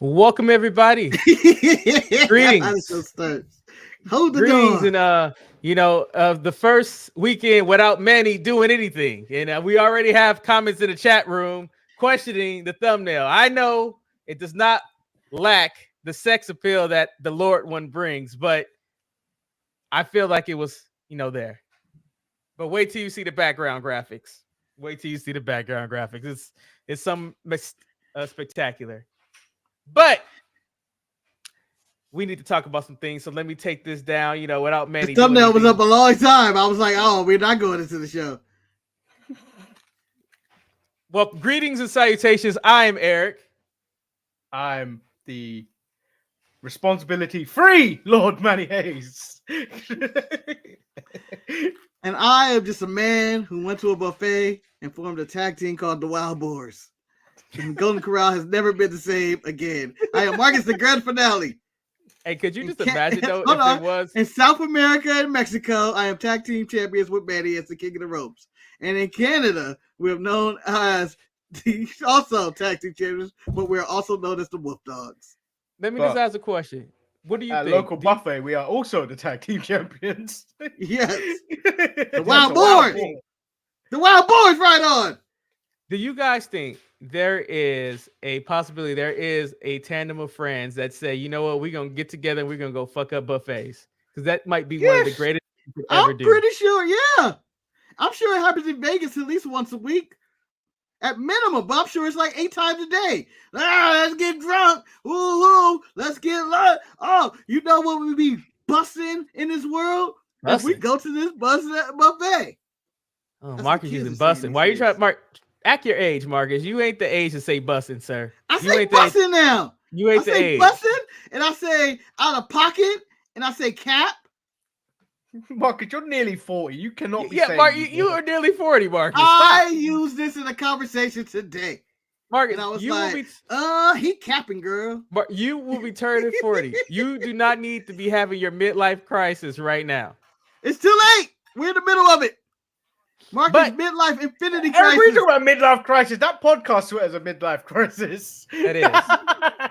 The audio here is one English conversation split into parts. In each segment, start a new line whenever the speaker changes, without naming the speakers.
Welcome everybody. Greetings.
Hold the
Greetings,
door.
and the first weekend without Manny doing anything, and we already have comments in the chat room questioning the thumbnail. I know it does not lack the sex appeal that the Lord one brings, but I feel like it was, there. But wait till you see the background graphics. It's some spectacular. But we need to talk about some things. So let me take this down, without Manny.
The thumbnail was up a long time. I was like, oh, we're not going into the show.
Well, greetings and salutations. I am Eric.
I'm the responsibility-free Lord Manny Hayes.
And I am just a man who went to a buffet and formed a tag team called the Wild Boars. And Golden Corral has never been the same again. I am Marcus the Grand Finale.
Hey, could you just imagine though if it was
in South America and Mexico? I am tag team champions with Manny as the King of the Ropes, and in Canada we are known as also tag team champions, but we are also known as the Wolf Dogs.
Let me just ask a question. What do you think?
At local buffet, we are also the tag team champions.
Yes, the Wild Boars. The Wild Boars, right on.
Do you guys think there is a possibility, there is a tandem of friends that say, you know what, we're going to get together and we're going to go fuck up buffets? Because that might be one of the greatest things you could ever do.
I'm pretty sure, yeah. I'm sure it happens in Vegas at least once a week. At minimum, but I'm sure it's like 8 times a day. Let's get drunk. Ooh, let's get light. Oh, you know what we be busting in this world? If we go to this buffet.
Oh, Marcus using busting. Why are you trying, Mark? Act your age, Marcus. You ain't the age to say busting, sir.
I say busting now.
You ain't the age.
Busting, and I say out of pocket, and I say cap.
Marcus, you're nearly 40. You cannot be saying...
Mark, you are nearly 40, Marcus.
I used this in a conversation today.
Marcus,
and I was he capping, girl.
Mark, you will be turning 40. You do not need to be having your midlife crisis right now.
It's too late. We're in the middle of it. Marcus, midlife infinity crisis.
We're talking about midlife crisis. That podcast swears a midlife crisis.
It is.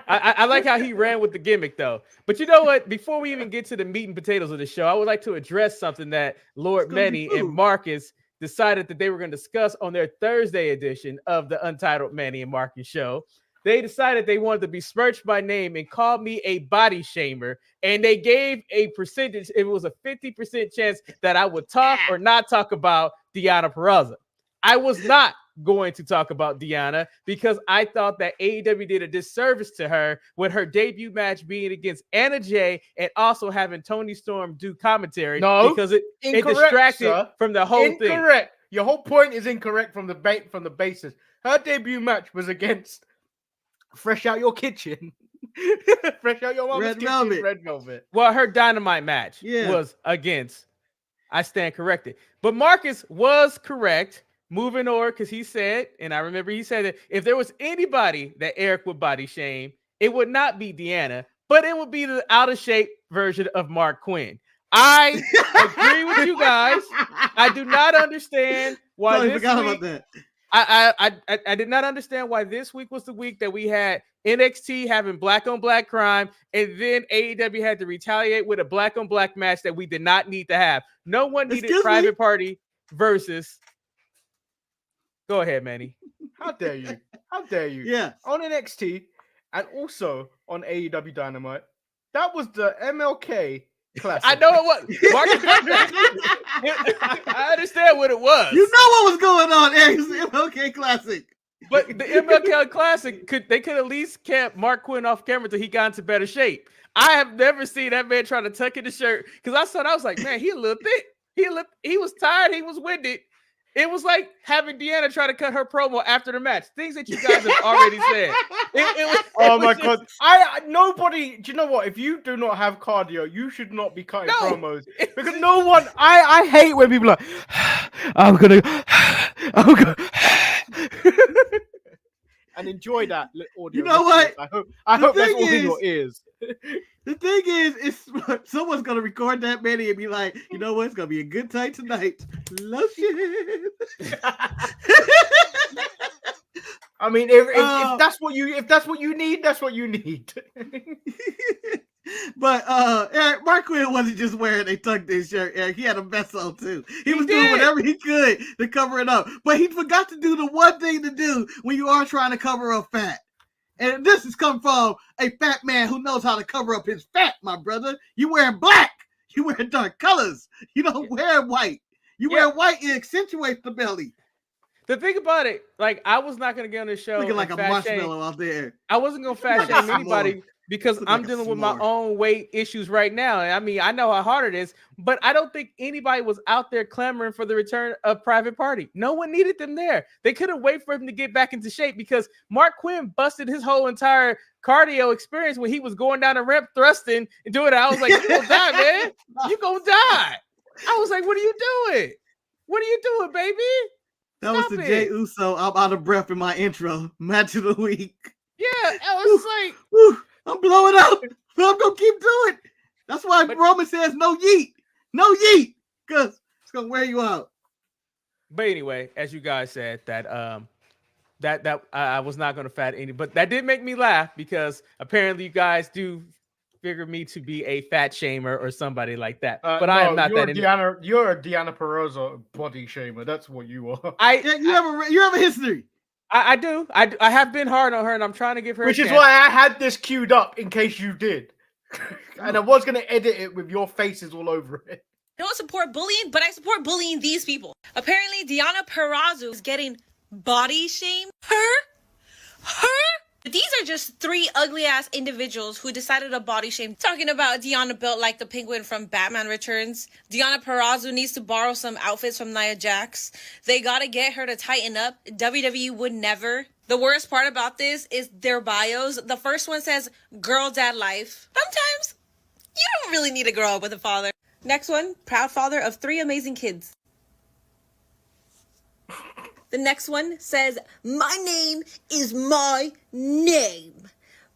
I like how he ran with the gimmick, though. But you know what? Before we even get to the meat and potatoes of the show, I would like to address something that Lord Manny and Marcus decided that they were going to discuss on their Thursday edition of the Untitled Manny and Marcus show. They decided they wanted to besmirch my name and call me a body shamer. And they gave a percentage. It was a 50% chance that I would talk or not talk about Deonna Purrazzo. I was not going to talk about Deonna because I thought that AEW did a disservice to her with her debut match being against Anna Jay and also having Toni Storm do commentary because it distracted from the whole thing.
Incorrect. Your whole point is incorrect from the basis. Her debut match was against Fresh Out Your Kitchen. Fresh Out Your Mama's Kitchen, Red Velvet.
Well, her Dynamite match was against. I stand corrected. But Marcus was correct. Moving on, because he said, and I remember he said that if there was anybody that Eric would body shame, it would not be Deonna, but it would be the out of shape version of Mark Quinn. I agree with you guys. I do not understand why this week. I did not understand why this week was the week that we had NXT having black on black crime, and then AEW had to retaliate with a black on black match that we did not need to have. No one needed Private Party versus. Go ahead, Manny.
How dare you? How dare you?
Yeah.
On NXT and also on AEW Dynamite, that was the MLK Classic.
I know it was. I understand what it was.
You know what was going on, Eric? It's the MLK Classic.
But the MLK Classic, they could at least kept Mark Quinn off camera until he got into better shape. I have never seen that man try to tuck in the shirt because I was like, man, he a little thick. He was tired. He was winded. It was like having Deonna try to cut her promo after the match. Things that you guys have already said.
My God. Nobody, do you know what? If you do not have cardio, you should not be cutting promos. Because no one, I hate when people are like, I'm gonna. And enjoy that audio.
You know what?
I hope that's all in your ears.
The thing is someone's gonna record that Manny and be like, you know what? It's gonna be a good time tonight. Lotion.
I mean, if that's what you need, that's what you need.
But Eric, Mark Quinn wasn't just wearing a tucked in shirt, Eric. He had a vest on too. He was doing whatever he could to cover it up. But he forgot to do the one thing to do when you are trying to cover up fat. And this has come from a fat man who knows how to cover up his fat, my brother. You wear black. You wear dark colors. You don't wear white. You wear white, it accentuates the belly.
The thing about it, like, I was not going to get on this show.
Looking like a marshmallow out there.
I wasn't going to fat shame anybody because I'm dealing with my own weight issues right now. I mean, I know how hard it is, but I don't think anybody was out there clamoring for the return of Private Party. No one needed them there. They couldn't wait for him to get back into shape because Mark Quinn busted his whole entire cardio experience when he was going down the ramp thrusting and doing it. I was like, you gonna die, man. You gonna die. I was like, what are you doing? What are you doing, baby?
That was the Jey Uso. I'm out of breath in my intro. Match of the week.
Yeah, I was like,
I'm blowing up. I'm gonna keep doing. That's why Roman says no yeet, because it's gonna wear you out.
But anyway, as you guys said, that I was not gonna fat any, but that did make me laugh because apparently you guys do figure me to be a fat shamer or somebody like that. But I am not that.
You're a Deanna Purrazzo body shamer. That's what you are.
You have a history.
I do. I have been hard on her, and I'm trying to give her.
Which is why I had this queued up in case you did, and I was going to edit it with your faces all over it.
I don't support bullying, but I support bullying these people. Apparently, Deanna Purrazzo is getting body shamed. Her. These are just three ugly-ass individuals who decided to body shame. Talking about Deanna built like the penguin from Batman Returns. Deanna Purrazzo needs to borrow some outfits from Nia Jax. They gotta get her to tighten up. WWE would never. The worst part about this is their bios. The first one says, girl dad life. Sometimes, you don't really need to grow up with a father. Next one, proud father of 3 amazing kids. The next one says, my name is my name.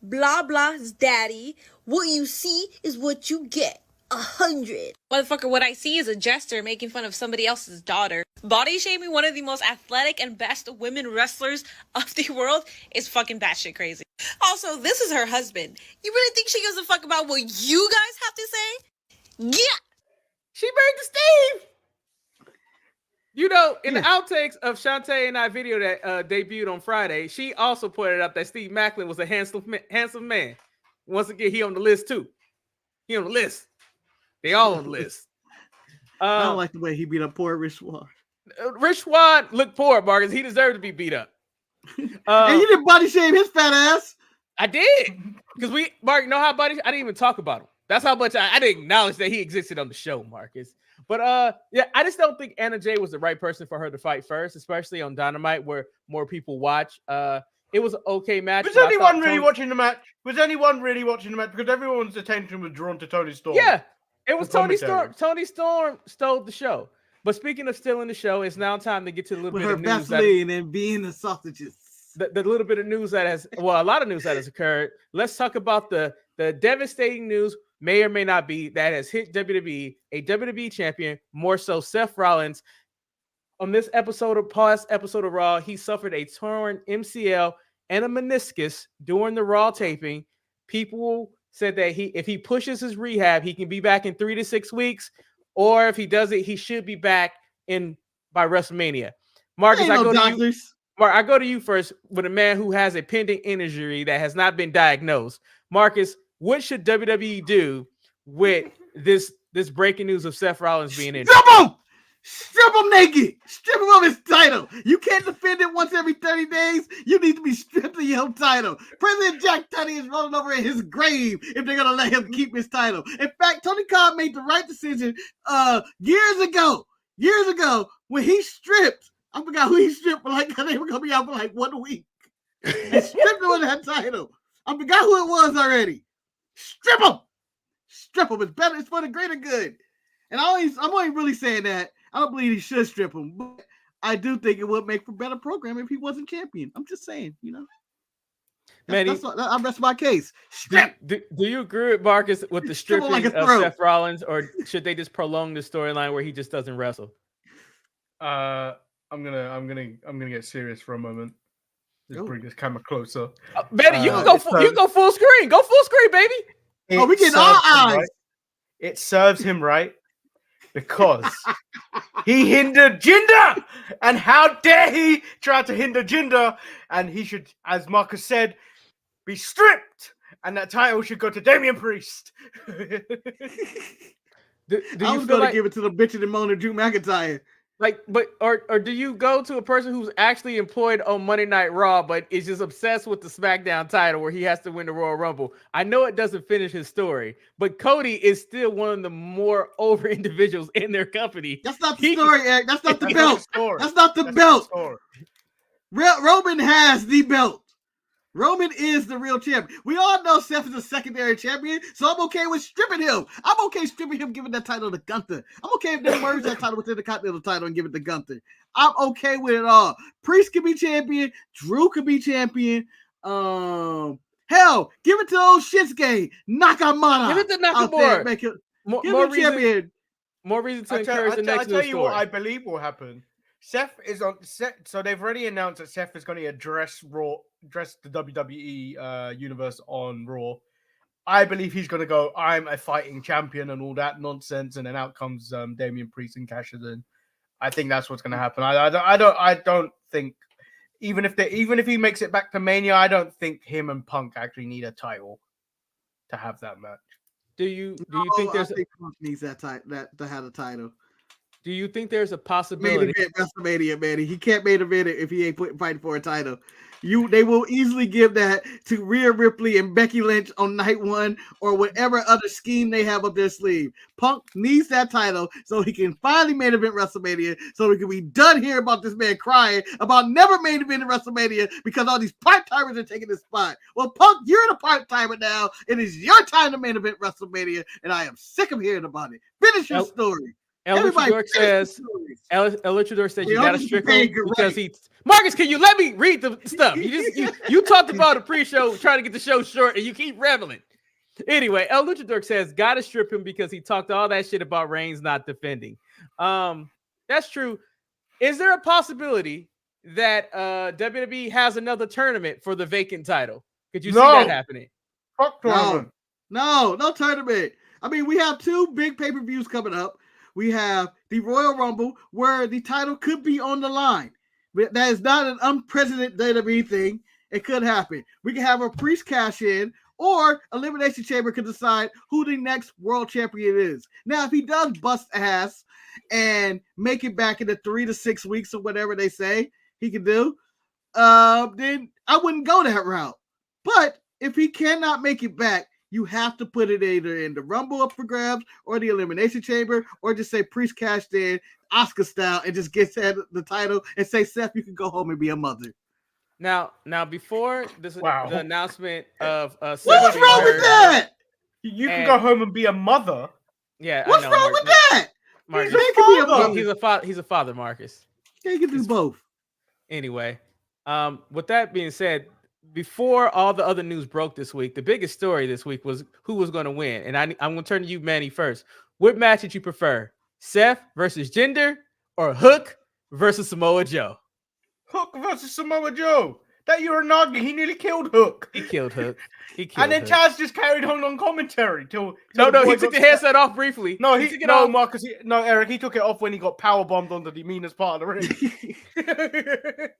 Blah, blah's daddy. What you see is what you get. 100. Motherfucker, what I see is a jester making fun of somebody else's daughter. Body shaming one of the most athletic and best women wrestlers of the world is fucking batshit crazy. Also, this is her husband. You really think she gives a fuck about what you guys have to say? Yeah.
She married to Steve. You know, in the outtakes of Shantae and I video that debuted on Friday, she also pointed out that Steve Macklin was a handsome man. Once again, he on the list too. He on the list. They all on the list.
I don't like the way he beat up poor Rich Swann.
Rich Swann looked poor, Marcus. He deserved to be beat up.
And you didn't body shame his fat ass.
I did. Because Mark, you know how I didn't even talk about him. That's how much I didn't acknowledge that he existed on the show, Marcus. But yeah, I just don't think Anna Jay was the right person for her to fight first, especially on Dynamite where more people watch. It was an okay match.
Was anyone really watching the match? Was anyone really watching the match? Because everyone's attention was drawn to Tony Storm.
Yeah, it was Tony Storm. Tony Storm stole the show. But speaking of stealing the show, it's now time to get to a little bit of news.
Vaseline and being the sausages.
The little bit of news that has, a lot of news that has occurred. Let's talk about the devastating news, may or may not be, that has hit WWE, a WWE champion, more so Seth Rollins. On this past episode of Raw, he suffered a torn MCL and a meniscus during the Raw taping. People said that if he pushes his rehab, he can be back in 3 to 6 weeks, or if he does it, he should be back by WrestleMania. Marcus, I go to you first with a man who has a pending injury that has not been diagnosed. Marcus, what should WWE do with this breaking news of Seth Rollins being injured?
Strip him naked. Strip him of his title. You can't defend it once every 30 days. You need to be stripped of your title. President Jack Tunney is rolling over in his grave if they're going to let him keep his title. In fact, Tony Khan made the right decision years ago when he stripped. I forgot who he stripped, but they were going to be out for 1 week. And stripped him of that title. I forgot who it was already. Strip him. Strip him. It's better. It's for the greater good. And I'm only really saying that. I don't believe he should strip him, but I do think it would make for better programming if he wasn't champion. I'm just saying, That's my case.
Do you agree with Marcus with the stripping of Seth Rollins, or should they just prolong the storyline where he just doesn't wrestle?
I'm gonna get serious for a moment. Just bring this camera closer.
Betty, you can go full screen. Go full screen, baby.
We getting all eyes.
Right? It serves him right because he hindered Jinder, and how dare he try to hinder Jinder? And he should, as Marcus said, be stripped, and that title should go to Damian Priest.
I was going to give it to the bitch and moaner Drew McIntyre.
Or do you go to a person who's actually employed on Monday Night Raw, but is just obsessed with the SmackDown title where he has to win the Royal Rumble? I know it doesn't finish his story, but Cody is still one of the more over individuals in their company.
That's not the story, Eric. That's not the belt. That's not the belt. Roman has the belt. Roman is the real champion. We all know Seth is a secondary champion, so I'm okay with stripping him. I'm okay stripping him, giving that title to Gunther. I'm okay if they merge that title within the Continental title and give it to Gunther. I'm okay with it all. Priest could be champion. Drew could be champion. Hell, give it to old Shinsuke Nakamura.
Give it to Nakamura.
Give him champion.
More reason to encourage the next
I'll tell you what I believe will happen. Seth is on set, so they've already announced that Seth is going to address the WWE universe on Raw. I believe he's going to go, I'm a fighting champion and all that nonsense, and then out comes Damian Priest and cashes in. I think that's what's going to happen. I don't think even if he makes it back to Mania, I don't think him and Punk actually need a title to have that match.
Do you think there's
Punk needs that to have a title?
Do you think there's a possibility?
Main event WrestleMania, man. He can't main event it if he ain't fighting for a title. They will easily give that to Rhea Ripley and Becky Lynch on night one or whatever other scheme they have up their sleeve. Punk needs that title so he can finally main event WrestleMania, so we can be done here about this man crying about never main eventing WrestleMania because all these part-timers are taking his spot. Well, Punk, you're the part-timer now. It is your time to main event WrestleMania, and I am sick of hearing about it. Finish your story.
El Luchador says you got to strip him because he. Marcus, can you let me read the stuff? You talked about a pre-show trying to get the show short, and you keep rambling. Anyway, El Luchador says got to strip him because he talked all that shit about Reigns not defending. That's true. Is there a possibility that WWE has another tournament for the vacant title? Could you see that happening?
No tournament. I mean, we have two big pay-per-views coming up. We have the Royal Rumble where the title could be on the line. That is not an unprecedented WWE thing. It could happen. We can have a Priest cash in, or Elimination Chamber could decide who the next world champion is. Now, if he does bust ass and make it back in the 3 to 6 weeks or whatever they say he can do, then I wouldn't go that route. But if he cannot make it back, you have to put it either in the Rumble up for grabs or the Elimination Chamber, or just say Priest cashed in, Oscar style, and just get the title and say, Seth, you can go home and be a mother.
Now, before the announcement of
what's wrong with that?
You can go home and be a mother.
Yeah,
what's wrong with that?
Marcus, he's a father, Marcus.
Yeah, he can do both.
Anyway, with that being said, before all the other news broke this week, the biggest story this week was who was going to win. And I'm going to turn to you, Manny, first. What match did you prefer? Seth versus Jinder or Hook versus Samoa Joe?
Hook versus Samoa Joe. That Uranagi, he nearly killed Hook.
He killed Hook.
And then Chaz just carried on commentary till
No, he took the headset off briefly.
No, he took it off. Marcus, Eric, he took it off when he got power bombed onto the meanest part of the ring.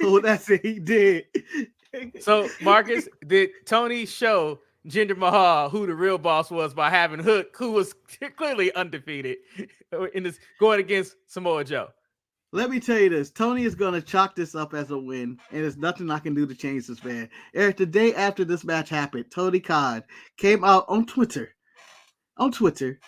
Oh, that's it. He did.
So, Marcus, did Tony show Jinder Mahal who the real boss was by having Hook, who was clearly undefeated, in this going against Samoa Joe?
Let me tell you this. Tony is going to chalk this up as a win, and there's nothing I can do to change this, man. Eric, the day after this match happened, Tony Khan came out on Twitter,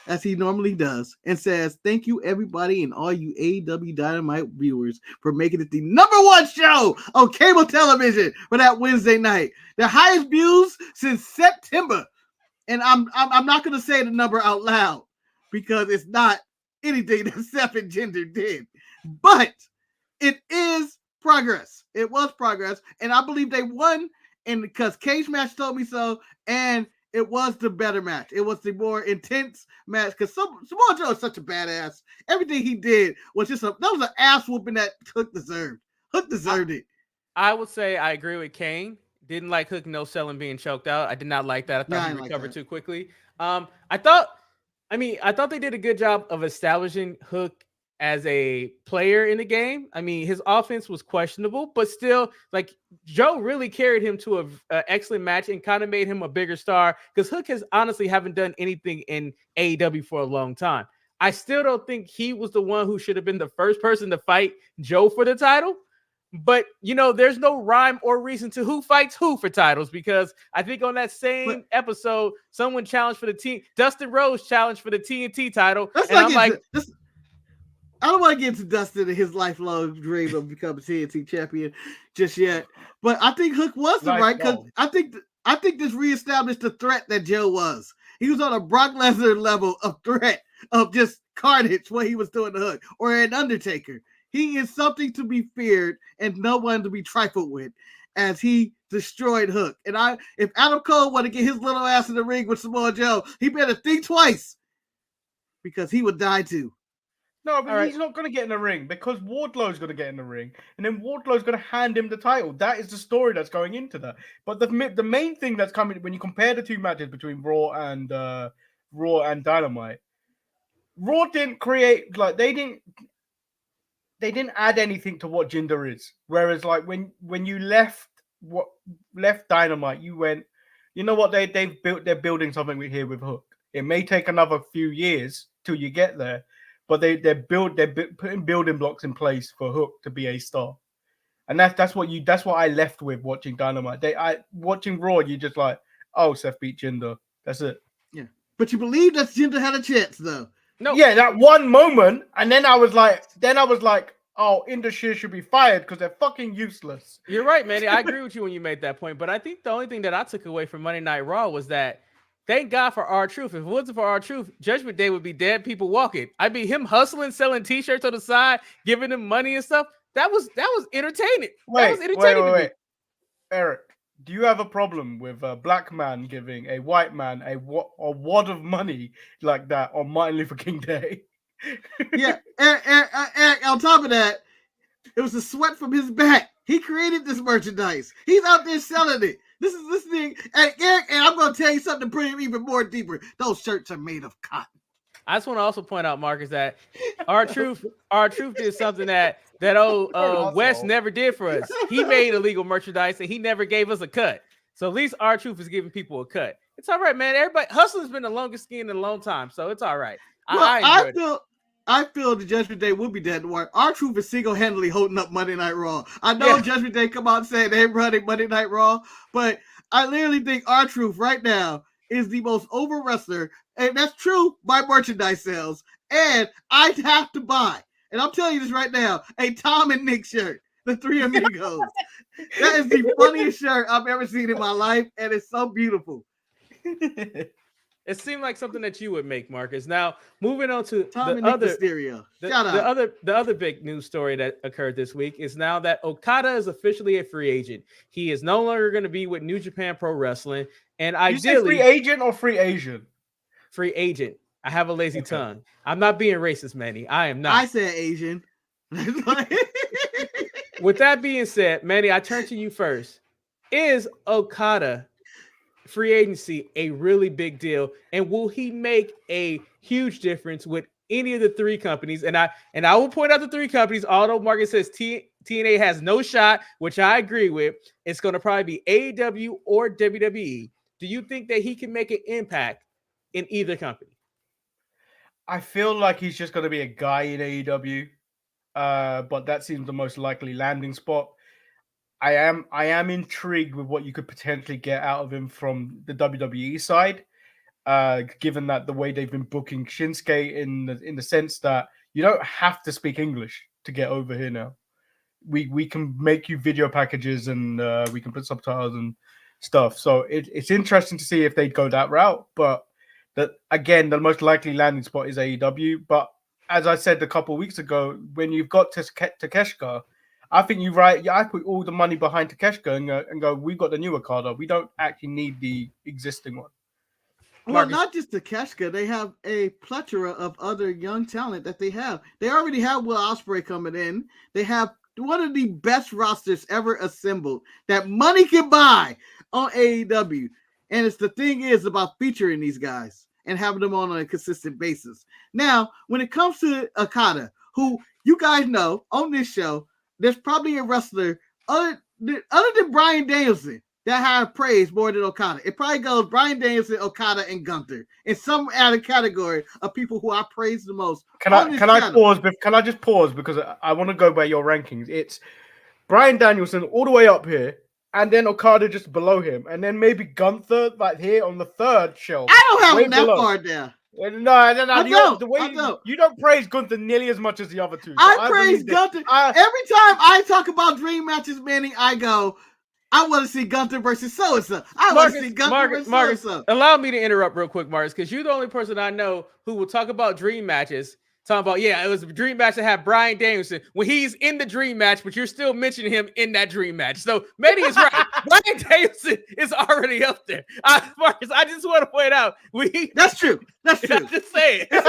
as he normally does, and says, thank you, everybody, and all you AEW Dynamite viewers for making it the #1 show on cable television for that Wednesday night. The highest views since September. And I'm not going to say the number out loud because it's not anything that Seth and Jinder did. But it is progress. It was progress. And I believe they won, and because Cage Match told me so, and it was the better match. It was the more intense match because Samoa Joe is such a badass. Everything he did was just that was an ass whooping that Hook deserved. Hook deserved it.
I would say I agree with Kane. Didn't like Hook no selling being choked out. I did not like that. I thought he recovered too quickly. I thought they did a good job of establishing Hook as a player in the game. I mean, his offense was questionable, but still, like, Joe really carried him to an excellent match and kind of made him a bigger star, because Hook has honestly haven't done anything in AEW for a long time. I still don't think he was the one who should have been the first person to fight Joe for the title. But, there's no rhyme or reason to who fights who for titles, because I think on that same episode, someone challenged for the team. Dustin Rhodes challenged for the TNT title. And I'm like,
I don't want to get into Dustin and his lifelong dream of becoming TNT champion just yet. But I think Hook was the right, because I think this reestablished the threat that Joe was. He was on a Brock Lesnar level of threat, of just carnage, what he was doing to Hook, or an Undertaker. He is something to be feared and no one to be trifled with, as he destroyed Hook. And if Adam Cole want to get his little ass in the ring with Samoa Joe, he better think twice, because he would die too.
No, but he's not going to get in the ring, because Wardlow's going to get in the ring, and then Wardlow's going to hand him the title. That is the story that's going into that. But the main thing that's coming, when you compare the two matches between Raw and Dynamite, Raw didn't create, like, they didn't add anything to what Jinder is. Whereas, like, when you left Dynamite, you went, you know what, they're building something here with Hook. It may take another few years till you get there, but they're putting building blocks in place for Hook to be a star. And that's what I left with watching Dynamite. Watching Raw, you just like, oh, Seth beat Jinder. That's it.
Yeah. But you believe that Jinder had a chance, though.
No.
Yeah, that one moment, and then I was like, oh, Indus should be fired because they're fucking useless.
You're right, Manny. I agree with you when you made that point. But I think the only thing that I took away from Monday Night Raw was that, thank God for R-Truth. If it wasn't for R-Truth, Judgment Day would be dead people walking. I mean, him hustling, selling T-shirts on the side, giving them money and stuff. That was entertaining.
Wait. Eric, do you have a problem with a black man giving a white man a wad of money like that on Martin Luther King Day?
Yeah, Eric, on top of that, it was the sweat from his back. He created this merchandise. He's out there selling it. This thing, and Eric, and I'm going to tell you something to bring him even more deeper. Those shirts are made of cotton.
I just want to also point out, Marcus, that R-Truth did something that old West never did for us. He made illegal merchandise and he never gave us a cut. So at least R-Truth is giving people a cut. It's all right, man. Everybody, hustling's been the longest skin in a long time, so it's all right.
I feel the Judgment Day will be dead to work. R-Truth is single-handedly holding up Monday Night Raw. I know Judgment Day come out and say they're running Monday Night Raw, but I literally think R-Truth right now is the most over wrestler, and that's true by merchandise sales. And I'd have to buy, and I'm telling you this right now, a Tom and Nick shirt, the Three Amigos. That is the funniest shirt I've ever seen in my life, and it's so beautiful.
It seemed like something that you would make, Marcus. Now, moving on to
the
other big news story that occurred this week is now that Okada is officially a free agent. He is no longer going to be with New Japan Pro Wrestling, and ideally,
you say free agent or free Asian?
Free agent. I have a lazy tongue. I'm not being racist, Manny. I am not.
I said Asian.
With that being said, Manny, I turn to you first. Is Okada free agency a really big deal, and will he make a huge difference with any of the three companies? And I will point out the three companies, although Marcus says TNA has no shot, which I agree with. It's going to probably be AEW or WWE. Do you think that he can make an impact in either company?
I feel like he's just going to be a guy in AEW, but that seems the most likely landing spot. I am intrigued with what you could potentially get out of him from the WWE side, given that the way they've been booking Shinsuke in the sense that you don't have to speak English to get over here now. We can make you video packages and we can put subtitles and stuff. So it's interesting to see if they go that route. But again, the most likely landing spot is AEW. But as I said a couple of weeks ago, when you've got Takeshita, I think you're right. Yeah, I put all the money behind Takeshita and go, we've got the new Okada. We don't actually need the existing one.
Well, not just Takeshita. They have a plethora of other young talent that they have. They already have Will Ospreay coming in. They have the best rosters ever assembled that money can buy on AEW. And the thing is about featuring these guys and having them on a consistent basis. Now, when it comes to Okada, who you guys know on this show, there's probably a wrestler other than Bryan Danielson that have praised more than Okada. It probably goes Bryan Danielson, Okada, and Gunther in some added category of people who I praise the most.
Can I pause? Can I just pause because I want to go by your rankings? It's Bryan Danielson all the way up here, and then Okada just below him, and then maybe Gunther like here on the third shelf.
I don't have him that far down.
No. I don't. You don't praise Gunther nearly as much as the other two. So
I praise Gunther. Every time I talk about dream matches, Manny, I go, I want to see Gunther versus so-and-so. I want to see Gunther versus so-and-so.
Allow me to interrupt real quick, Marcus, because you're the only person I know who will talk about dream matches. Talking about, it was a dream match to have Bryan Danielson when he's in the dream match, but you're still mentioning him in that dream match. So Manny is right. Bryan Danielson is already up there. Marcus, I just want to point out.
That's true. That's true.
I'm just saying. Like,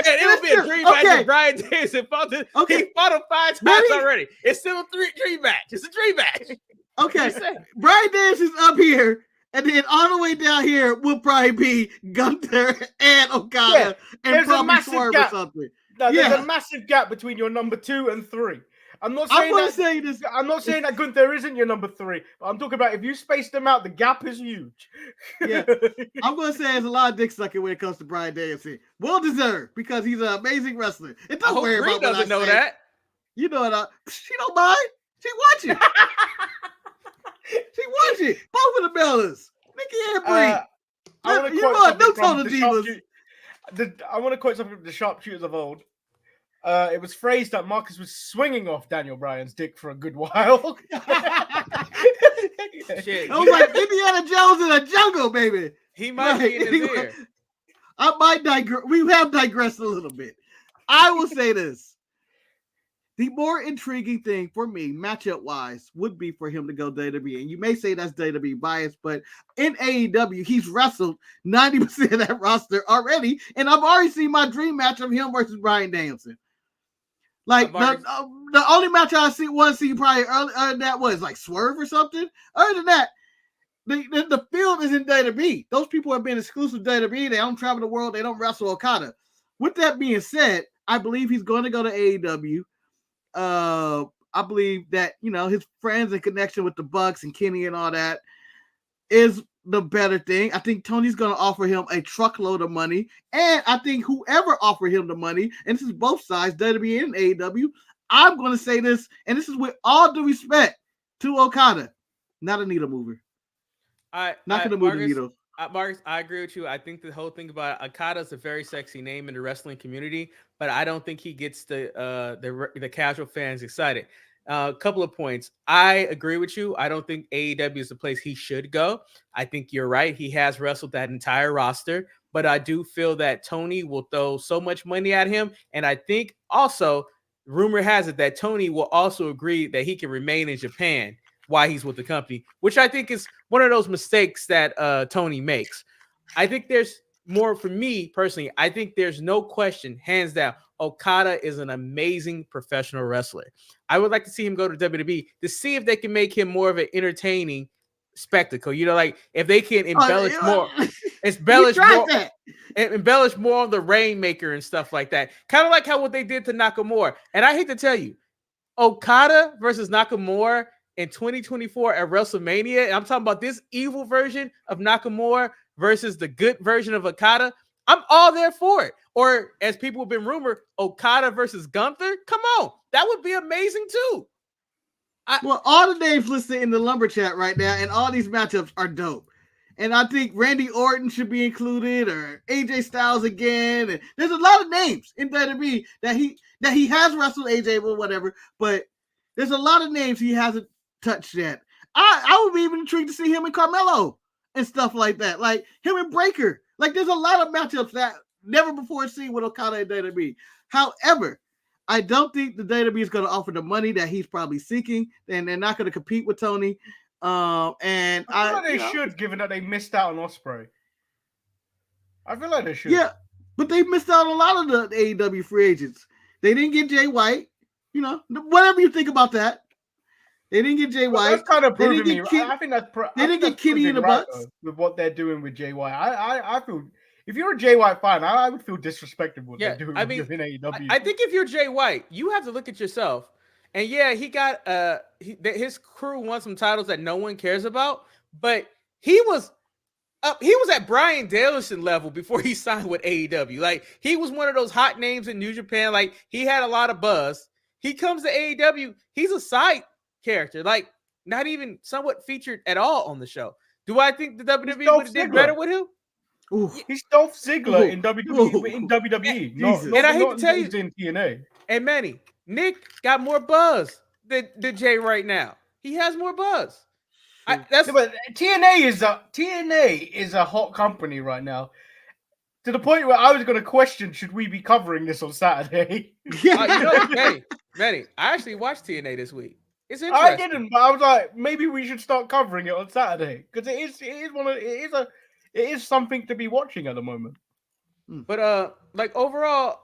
man, it'll be a dream match if Bryan Danielson fought him. He fought him 5 times already. It's still a dream match. It's a dream match.
Okay. Bryan Danielson's up here. And then all the way down here will probably be Gunther and Okada and probably Swerve or something.
There's a massive gap between your number 2 and 3. I'm not saying that Gunther isn't your number 3, but I'm talking about if you space them out, the gap is huge.
Yeah, I'm going to say there's a lot of dick sucking when it comes to Bryan Danielson. Well deserved because he's an amazing wrestler. It don't worry about what I
know
say.
that.
You know what? She don't mind. She watching. She watching both of the Bellas. Nikki and Brie. I
want to quote something from the Sharpshooters of old. It was phrased that Marcus was swinging off Daniel Bryan's dick for a good while.
It was like Indiana Jones in a jungle, baby.
He might be in his ear.
I might digress. We have digressed a little bit. I will say this. The more intriguing thing for me, matchup-wise, would be for him to go WWE. And you may say that's WWE bias, but in AEW, he's wrestled 90% of that roster already. And I've already seen my dream match of him versus Bryan Danielson. Like, the only match I want to see probably earlier that was like Swerve or something. Other than that, the field is in WWE. Those people have been exclusive to WWE. They don't travel the world. They don't wrestle Okada. With that being said, I believe he's going to go to AEW. I believe that, his friends and connection with the Bucks and Kenny and all that is the better thing. I think Tony's going to offer him a truckload of money. And I think whoever offered him the money, and this is both sides, WWE and AEW, I'm going to say this, and this is with all due respect to Okada, not a needle mover. Not going to move the needle.
Marcus, I agree with you. I think the whole thing about Okada is a very sexy name in the wrestling community, but I don't think he gets the casual fans excited. A couple of points. I agree with you. I don't think AEW is the place he should go. I think you're right. He has wrestled that entire roster, but I do feel that Tony will throw so much money at him. And I think also, rumor has it that Tony will also agree that he can remain in Japan while he's with the company, which I think is one of those mistakes that Tony makes. I think there's more for me personally. I think there's no question, hands down, Okada is an amazing professional wrestler. I would like to see him go to WWE to see if they can make him more of an entertaining spectacle. Like if they can embellish more on the Rainmaker and stuff like that. Kind of like what they did to Nakamura. And I hate to tell you, Okada versus Nakamura in 2024 at WrestleMania, and I'm talking about this evil version of Nakamura versus the good version of Okada, I'm all there for it. Or as people have been rumored, Okada versus Gunther. Come on, that would be amazing too.
Well, all the names listed in the Lumber Chat right now, and all these matchups are dope. And I think Randy Orton should be included, or AJ Styles again. And there's a lot of names in WWE that he has wrestled AJ or whatever, but there's a lot of names he hasn't touched yet. I would be even intrigued to see him and Carmelo and stuff like that. Like him and Breaker. Like there's a lot of matchups that never before seen with Okada and WWE. However, I don't think the WWE is going to offer the money that he's probably seeking, and they're not going to compete with Tony. And
I feel like they should, given that they missed out on Ospreay. I feel like they should.
Yeah, but they missed out on a lot of the AEW free agents. They didn't get Jay White. You know, whatever you think about that. They didn't get Jay White.
That's kind of
They
proving
didn't
me.
get
I think that's.
They didn't get Kenny in the Bucks
with what they're doing with Jay White. I feel if you're a Jay White fan, I would feel disrespected what they're doing. I mean, in AEW.
I think if you're Jay White, you have to look at yourself. And yeah, he got his crew won some titles that no one cares about, but he was at Bryan Danielson level before he signed with AEW. Like, he was one of those hot names in New Japan. Like, he had a lot of buzz. He comes to AEW, he's a side character, like not even somewhat featured at all on the show. Do I think the WWE would have did better with him?
Ooh.
He's Dolph Ziggler in WWE.
And I hate to tell you,
in TNA.
And Manny, Nick got more buzz than Jay right now. He has more buzz.
But TNA is a hot company right now. To the point where I was going to question, should we be covering this on Saturday?
Manny, I actually watched TNA this week. It's interesting.
I didn't, but I was like, maybe we should start covering it on Saturday because it is something to be watching at the moment.
But like overall,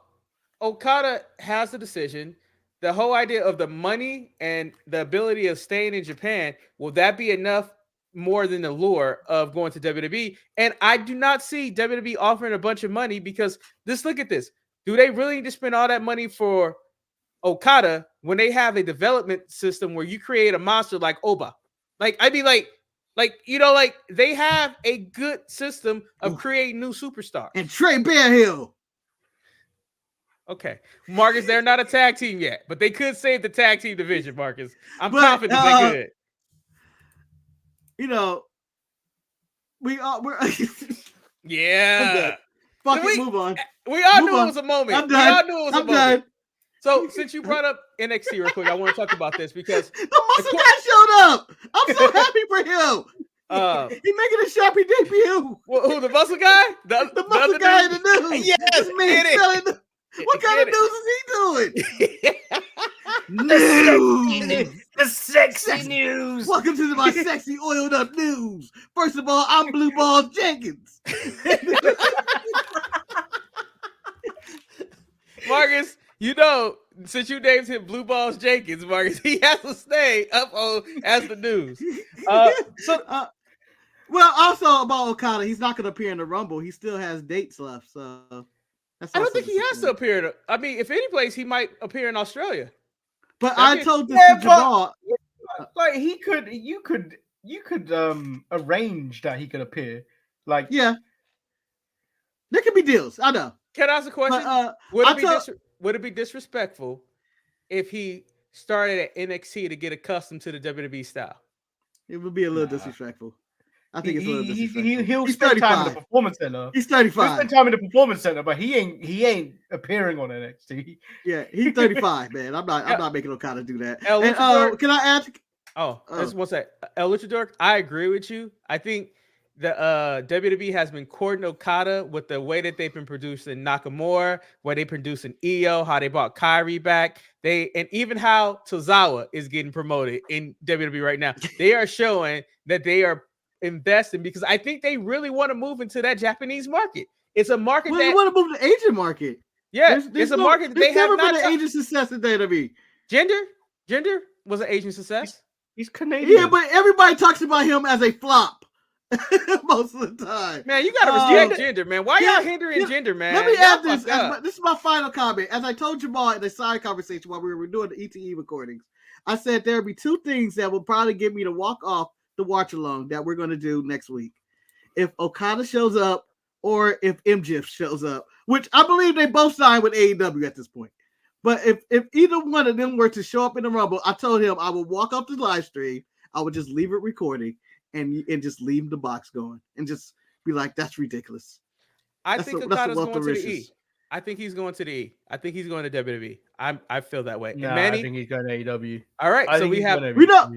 Okada has the decision. The whole idea of the money and the ability of staying in Japan, will that be enough more than the lure of going to WWE? And I do not see WWE offering a bunch of money because look at this. Do they really need to spend all that money for Okada when they have a development system where you create a monster like Oba? Like, I mean, like they have a good system of creating new superstars.
And Trey Bearhill.
Okay, Marcus, they're not a tag team yet, but they could save the tag team division, Marcus. I'm confident they could.
You know, we're
yeah.
Fuck it, move on.
We all knew it was a moment.
I'm done. I'm done.
So since you brought up NXT real quick, I want to talk about this because
the muscle guy showed up. I'm so happy for him. He's making a Sharpie debut.
Who, the muscle guy?
The muscle guy in the news.
Yes,
what kind of news is he doing?
News. The sexy news.
Welcome to my sexy oiled up news. First of all, I'm Blue Balls Jenkins.
Marcus, you know, since you named him Blue Balls Jenkins, Marcus, he has to stay up on as the news.
Well, also about Okada, he's not going to appear in the Rumble. He still has dates left, so
I don't think he has to appear. I mean, if any place, he might appear in Australia.
But I told this to Jamal.
Like you could arrange that he could appear. Like,
yeah, there could be deals. I know.
Can I ask a question? Would it be disrespectful if he started at NXT to get accustomed to the WWE style?
It would be a little disrespectful. I think it's a little disrespectful.
He'll spend time in the Performance Center.
He's 35.
He'll spend time in the Performance Center, but he ain't appearing on NXT.
Yeah, he's 35, man. I'm not making Okada do that.
And,
can I add?
Just one sec. El Luchador, I agree with you. I think the WWE has been courting Okada with the way that they've been producing Nakamura, where they producing Io, how they brought Kyrie back. And even how Tozawa is getting promoted in WWE right now. They are showing that they are investing because I think they really want to move into that Japanese market. It's a market
they want to move to the Asian market.
Yeah, it's a market that they have
never
not
been an Asian success in WWE.
Gender was an Asian success.
He's Canadian.
Yeah, but everybody talks about him as a flop most of the time.
Man, you gotta respect Gender, man. Why y'all hindering Gender, man?
Let me add this. This is my final comment. As I told Jamal in the side conversation while we were doing the ETE recordings, I said there would be two things that will probably get me to walk off the watch along that we're going to do next week. If Okada shows up or if MJF shows up, which I believe they both signed with AEW at this point. But if either one of them were to show up in the Rumble, I told him I would walk off the live stream. I would just leave it recording and just leave the box going and just be like, that's ridiculous.
I think Okada's going to the E. I think he's going to the E. I think he's going to WWE. I feel that way.
Nah,
Manny,
I think he's going to AEW.
All right, so we know.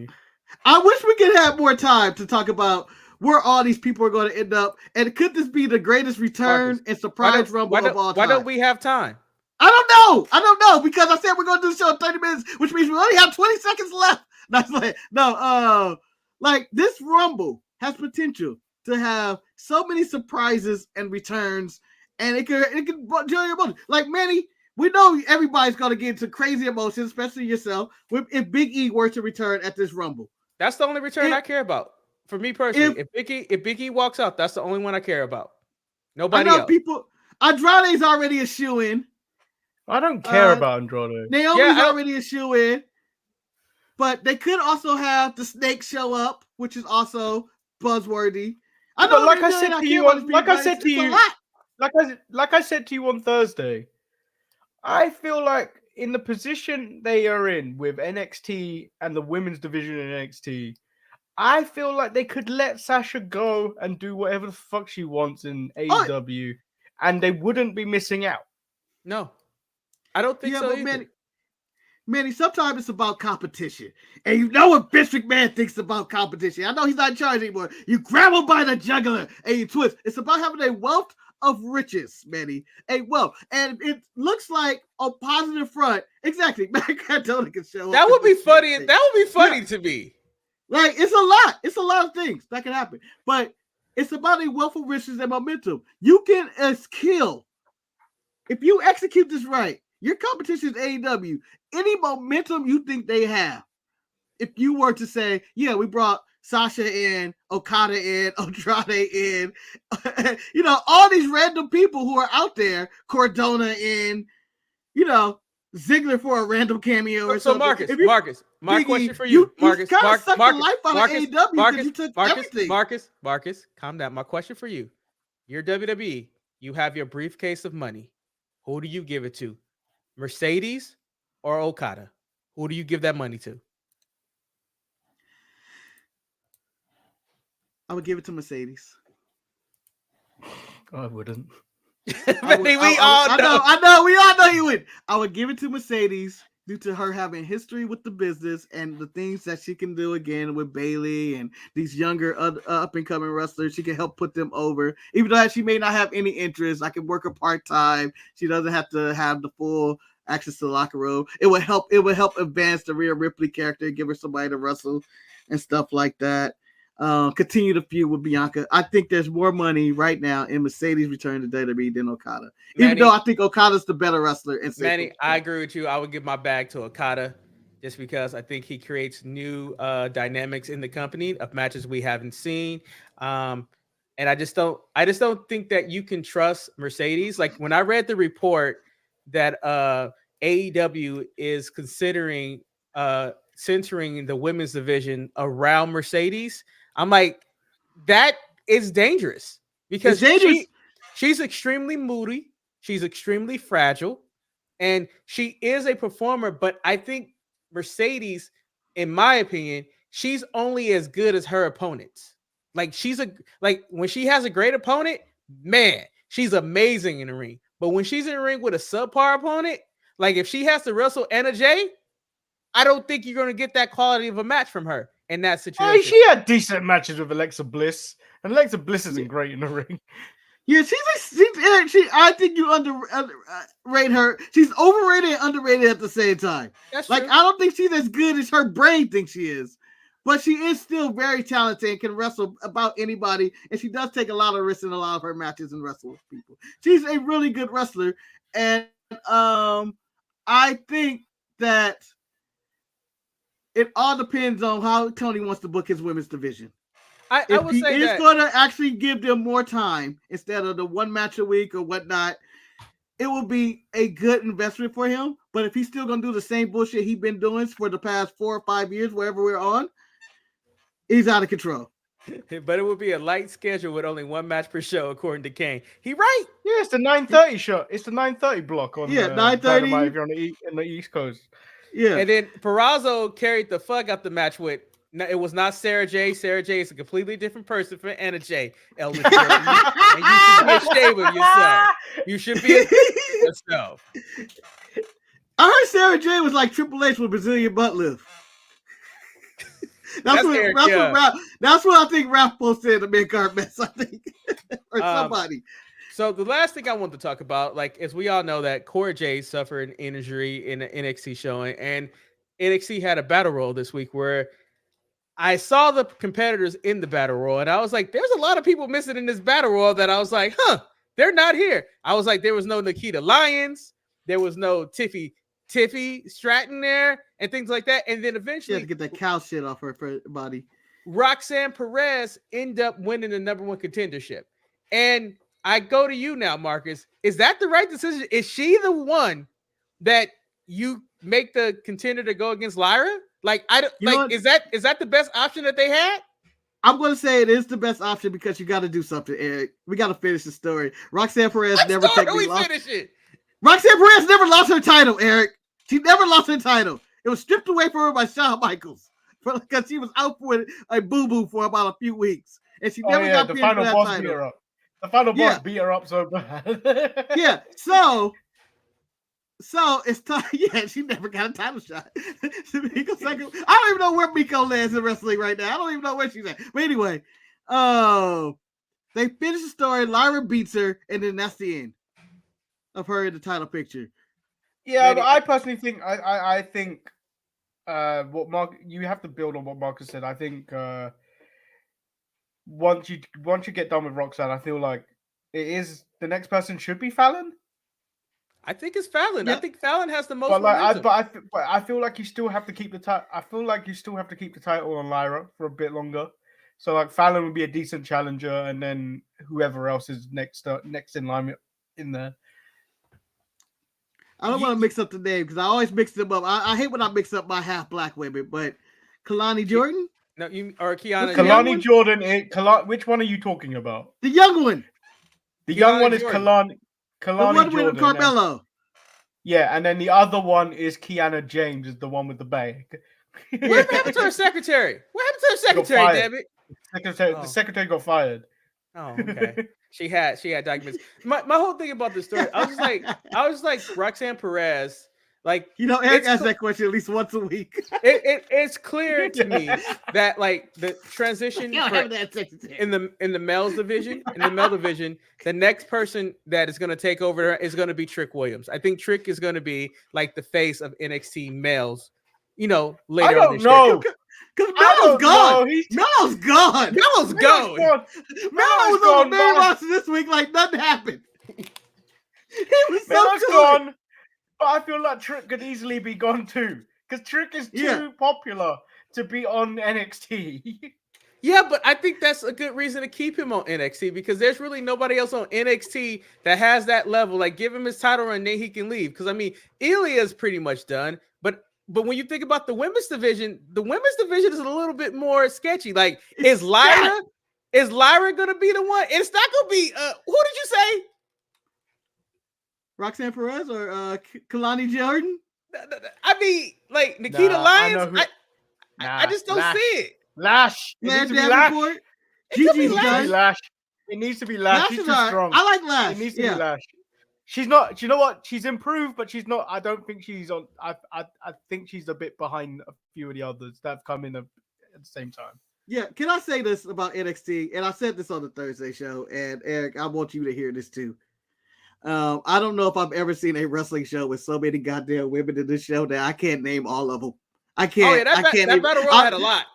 I wish we could have more time to talk about where all these people are going to end up, and could this be the greatest return and surprise Rumble of all time?
Why don't we have time?
I don't know because I said we're going to do the show in 30 minutes, which means we only have 20 seconds left. Like this Rumble has potential to have so many surprises and returns, and it could like Manny. we know everybody's going to get into crazy emotions, especially yourself, if Big E were to return at this Rumble.
That's the only return I care about. For me personally, if Big E walks out, that's the only one I care about. Nobody else.
Andrade's already a shoe-in.
I don't care about Andrade.
Naomi's already a shoe-in. But they could also have the Snake show up, which is also buzzworthy.
Like I said to you on Thursday, I feel like in the position they are in with NXT and the women's division in NXT, I feel like they could let Sasha go and do whatever the fuck she wants in AEW, and they wouldn't be missing out.
No, I don't think so either.
Manny, sometimes it's about competition. And you know what Vince McMahon thinks about competition. I know he's not in charge anymore. You grab him by the jugular and you twist. It's about having a wealth of riches, Manny. A wealth. And it looks like a positive front. Exactly. Matt Cardona can show up.
That would be funny. That would be funny to me.
Like, it's a lot. It's a lot of things that can happen. But it's about a wealth of riches and momentum. You can kill. If you execute this right, your competition is AEW. Any momentum you think they have, if you were to say, yeah, we brought Sasha in, Okada in, Andrade in, all these random people who are out there, Cardona in, Ziggler for a random cameo or something.
Marcus, my question for you. Marcus, calm down. My question for you. You're WWE. You have your briefcase of money. Who do you give it to? Mercedes or Okada? Who do you give that money to?
I would give it to Mercedes.
I wouldn't.
I know. We all know you would. I would give it to Mercedes due to her having history with the business and the things that she can do again with Bayley and these younger up and coming wrestlers. She can help put them over, even though she may not have any interest. I can work her part time. She doesn't have to have the full access to the locker room. It would help advance the Rhea Ripley character, give her somebody to wrestle and stuff like that. Continue the feud with Bianca. I think there's more money right now in Mercedes return to WWE than Okada. Even though I think Okada's the better wrestler.
Manny, I agree with you. I would give my bag to Okada just because I think he creates new dynamics in the company of matches we haven't seen. And I just don't think that you can trust Mercedes. Like when I read the report that AEW is considering centering the women's division around Mercedes, I'm like, that is dangerous because she's extremely moody. She's extremely fragile and she is a performer. But I think Mercedes, in my opinion, she's only as good as her opponents. Like when she has a great opponent, man, she's amazing in the ring. But when she's in the ring with a subpar opponent, like if she has to wrestle Anna Jay, I don't think you're going to get that quality of a match from her in that situation.
Hey, she had decent matches with Alexa Bliss, and Alexa Bliss isn't great in the ring.
Yeah, I think you underrate her. She's overrated and underrated at the same time.
That's
like
true.
I don't think she's as good as her brain thinks she is, but she is still very talented and can wrestle about anybody. And she does take a lot of risks in a lot of her matches and wrestle with people. She's a really good wrestler, and I think that it all depends on how Tony wants to book his women's division.
I would say
he's going to actually give them more time instead of the one match a week or whatnot, it will be a good investment for him. But if he's still going to do the same bullshit he's been doing for the past 4 or 5 years, wherever we're on, he's out of control.
But it would be a light schedule with only one match per show, according to Kane. He right?
Yeah, it's the 9:30 show. It's the 9:30 block on
9:30
if you're on the East Coast.
Yeah,
and then Purrazzo carried the fuck out the match with. No, it was not Sarah J. Sarah J. is a completely different person from Anna J. Elvis, and you should be ashamed of yourself. You should be ashamed of yourself.
I heard Sarah J. was like Triple H with Brazilian butt lift. That's what I think Ralph posted in the mid-card mess, I think. Or somebody.
So the last thing I want to talk about, like, as we all know that Cora Jade suffered an injury in the NXT showing, and NXT had a battle royal this week where I saw the competitors in the battle royal, and I was like, there's a lot of people missing in this battle royal that I was like, they're not here. I was like, there was no Nikita Lyons. there was no Tiffy Stratton there and things like that. And then
She
eventually
had to get that cow shit off her body.
Roxanne Perez ended up winning the number one contendership. And I go to you now, Marcus. Is that the right decision? Is she the one that you make the contender to go against Lyra? Like, I don't like, is that the best option that they had?
I'm going to say it is the best option because you got to do something, Eric. We got to finish the story. Roxanne Perez never technically lost.
Finish it.
Roxanne Perez never lost her title, Eric. She never lost her title. It was stripped away from her by Shawn Michaels because she was out with a boo-boo for about a few weeks. And she never got
the
pinned for
final
that
boss
title.
beat her up. The final boss beat her up so bad.
Yeah, so it's time. Yeah, she never got a title shot. I don't even know where Miko lands in wrestling right now. I don't even know where she's at. But anyway, they finish the story. Lyra beats her, and then that's the end of her in the title picture.
Yeah, but I personally think I think what Mark, you have to build on what Marcus said. I think once you get done with Roxanne, I feel like it is the next person should be Fallon.
I think it's Fallon.
Yeah.
I think Fallon has the most.
But
momentum.
I feel like you still have to keep the title. I feel like you still have to keep the title on Lyra for a bit longer. So like Fallon would be a decent challenger, and then whoever else is next in line in there.
I don't want to mix up the name because I always mix them up. I hate when I mix up my half black women, but Kalani Jordan?
No, you or Kiana.
Kalani Jordan. Which one are you talking about?
The young one.
The young one is
Jordan.
Kalani
The one
Jordan.
with Carmelo.
And then the other one is Kiana James, is the one with the bag.
What happened to her secretary? What happened to her secretary, damn it?
The secretary got fired.
Oh, okay. She had documents. My whole thing about this story, I was like Roxanne Perez, like,
you know, Eric asks that question at least once a week.
It's clear to me that like the transition in the male division, the next person that is going to take over is going to be Trick Williams. I think Trick is going to be like the face of NXT males. You know, later on this year.
Because Melo's gone. Melo's gone.
Melo's gone.
Melo was on the main roster this week like nothing happened. He was
Melo's
so good.
gone. But I feel like Trick could easily be gone too. Because Trick is too popular to be on NXT.
Yeah, but I think that's a good reason to keep him on NXT because there's really nobody else on NXT that has that level. Like, give him his title run, then he can leave. Because, I mean, Ilya's pretty much done. But when you think about the women's division is a little bit more sketchy. Like, is Lyra going to be the one? It's not going to be, who did you say?
Roxanne Perez or Kalani Jordan?
I mean, like, Nikita Lyons? I just don't see it.
Lash.
Lash Davenport? Gigi's done.
Lash. It needs to be Lash. She's too strong.
I like Lash.
It needs to be Lash. She's not. Do you know what? She's improved, but she's not. I don't think she's on. I think she's a bit behind a few of the others that have come in at the same time.
Yeah. Can I say this about NXT? And I said this on the Thursday show. And Eric, I want you to hear this too. I don't know if I've ever seen a wrestling show with so many goddamn women in this show that I can't name all of them. I can't.
Oh yeah, that Battle Royal had a lot.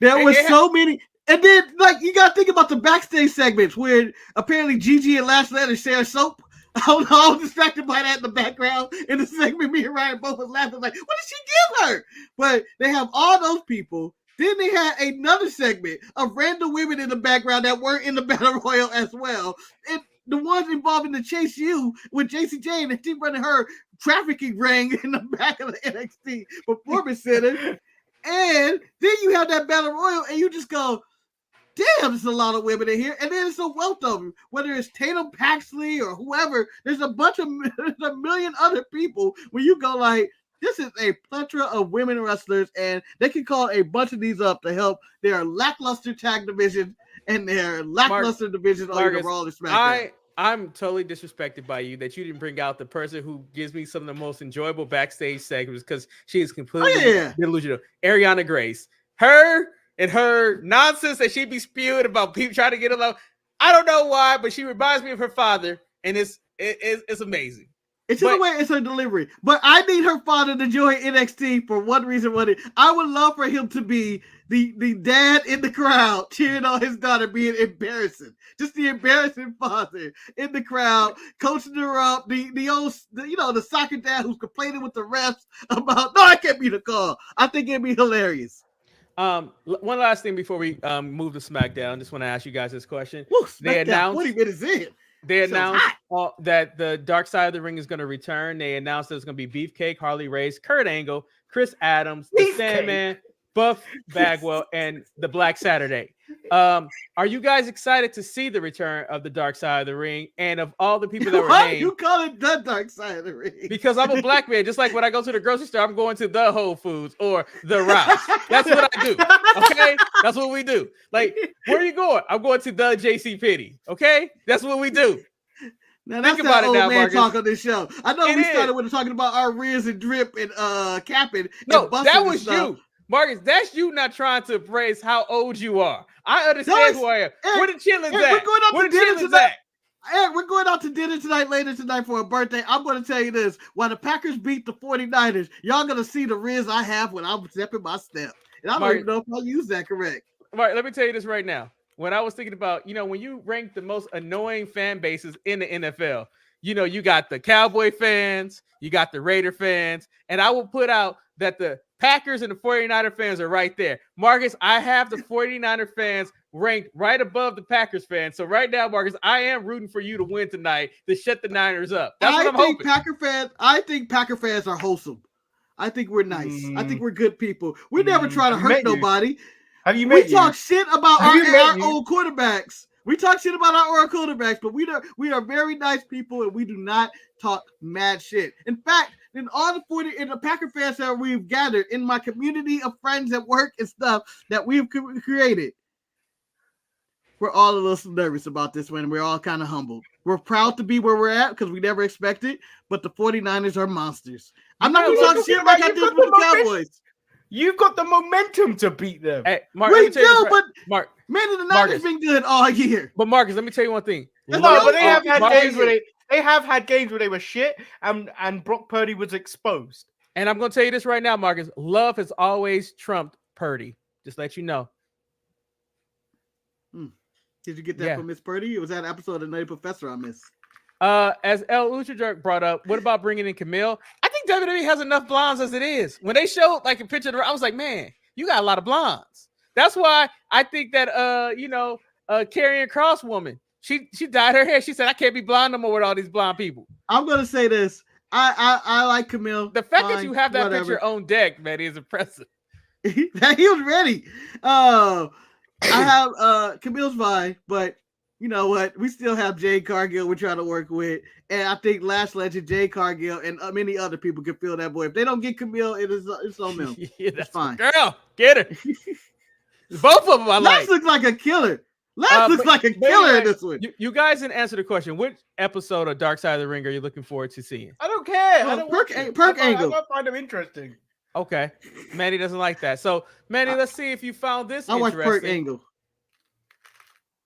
There was so many. And then, like, you got to think about the backstage segments where apparently Gigi and Lash Leonard share soap. I don't know. I was distracted by that in the background. In the segment, me and Ryan both was laughing like, what did she give her? But they have all those people. Then they had another segment of random women in the background that weren't in the Battle Royal as well. And the ones involved in the Chase U with JC Jane and she running her trafficking ring in the back of the NXT Performance Center. And then you have that Battle Royal and you just go, damn, there's a lot of women in here. And then it's a wealth of them. Whether it's Tatum Paxley or whoever, there's a million other people where you go like, this is a plethora of women wrestlers, and they can call a bunch of these up to help their lackluster tag division and their lackluster division on the Raw or SmackDown.
I'm totally disrespected by you that you didn't bring out the person who gives me some of the most enjoyable backstage segments because she is completely delusional. Ariana Grace. Her and her nonsense that she be spewing about people trying to get along. I don't know why, but she reminds me of her father, and it's amazing.
It's in the way it's her delivery. But I need her father to join NXT for one reason. I would love for him to be the dad in the crowd cheering on his daughter being embarrassing. Just the embarrassing father in the crowd, coaching her up. The soccer dad who's complaining with the refs about, no, I can't be the call. I think it'd be hilarious.
One last thing before we move to SmackDown. Just want to ask you guys this question.
Woo,
they announced
40 minutes in.
They announced that the Dark Side of the Ring is going to return. They announced that it's going to be Beefcake, Harley Race, Kurt Angle, Chris Adams, the Sandman, Buff Bagwell, and the Black Saturday. Are you guys excited to see the return of the Dark Side of the Ring? And of all the people that were
Why
named,
you call it the Dark Side of the Ring?
Because I'm a black man. Just like when I go to the grocery store, I'm going to the Whole Foods or the Rouse. That's what I do. Okay, that's what we do. Like, where are you going? I'm going to the JCPenney. Okay, that's what we do.
Now that's
Think about
that
it
old
now,
man
Marcus.
talk on this show. I know
It
we
is.
started with talking about our rears and drip and capping.
No,
and busting
that
and
was
stuff.
you, Marcus. That's you not trying to embrace how old you are. I understand who I am. Where the chillins
Eric,
at?
we're going out
Where
to
the
dinner
chillins
tonight.
at?
Eric, we're going out to dinner later tonight for a birthday. I'm going to tell you this. While the Packers beat the 49ers, y'all going to see the riz I have when I'm stepping my step. And I don't even know if I use that correct.
Right, let me tell you this right now. When I was thinking about, when you rank the most annoying fan bases in the NFL, you got the Cowboy fans, you got the Raider fans, and I will put out that the Packers and the 49er fans are right there. Marcus, I have the 49er fans ranked right above the Packers fans. So right now, Marcus, I am rooting for you to win tonight to shut the Niners up. That's what I'm hoping.
I think Packer fans are wholesome. I think we're nice. I think we're good people. We never try to hurt nobody.
Have you met
We talk shit about our old quarterbacks. We talk shit about our old quarterbacks, but we are very nice people, and we do not talk mad shit. In fact, in all the Packer fans that we've gathered in my community of friends at work and stuff that we've created, we're all a little nervous about this one. We're all kind of humbled. We're proud to be where we're at because we never expected, but the 49ers are monsters. I'm not going to talk shit like I did with the Cowboys.
You've got the momentum to beat them.
Hey, Mark,
we do, but
Mark,
man, the Niners been good all year.
But Marcus, let me tell you one thing.
No, but they have had games where they have had games where they were shit, and Brock Purdy was exposed.
And I'm going to tell you this right now, Marcus. Love has always trumped Purdy. Just let you know.
Did you get that from Miss Purdy? It was that episode of Nutty Professor I missed.
As El Uchajerk brought up, what about bringing in Camille? I think WWE has enough blondes as it is. When they showed like a picture of her, I was like, man, you got a lot of blondes. That's why I think that Karrion Kross woman, she dyed her hair. She said, I can't be blonde no more with all these blonde people.
I'm gonna say this. I like Camille.
The fact that you have that picture on deck, man, is impressive.
He was ready. I have Camille's fine, but you know what? We still have Jade Cargill we're trying to work with. And I think Last Legend, Jade Cargill, and many other people can fill that boy. If they don't get Camille, it's on them.
Yeah,
that's fine.
Girl, get her. Both of them I like.
Lex looks like a killer. Looks like a killer in this one.
You guys didn't answer the question. Which episode of Dark Side of the Ring are you looking forward to seeing?
I don't care.
No,
I don't
Perk Angle.
I find them interesting.
Okay. Manny doesn't like that. So, Manny, let's see if you found this
I watch
interesting.
Perk Angle.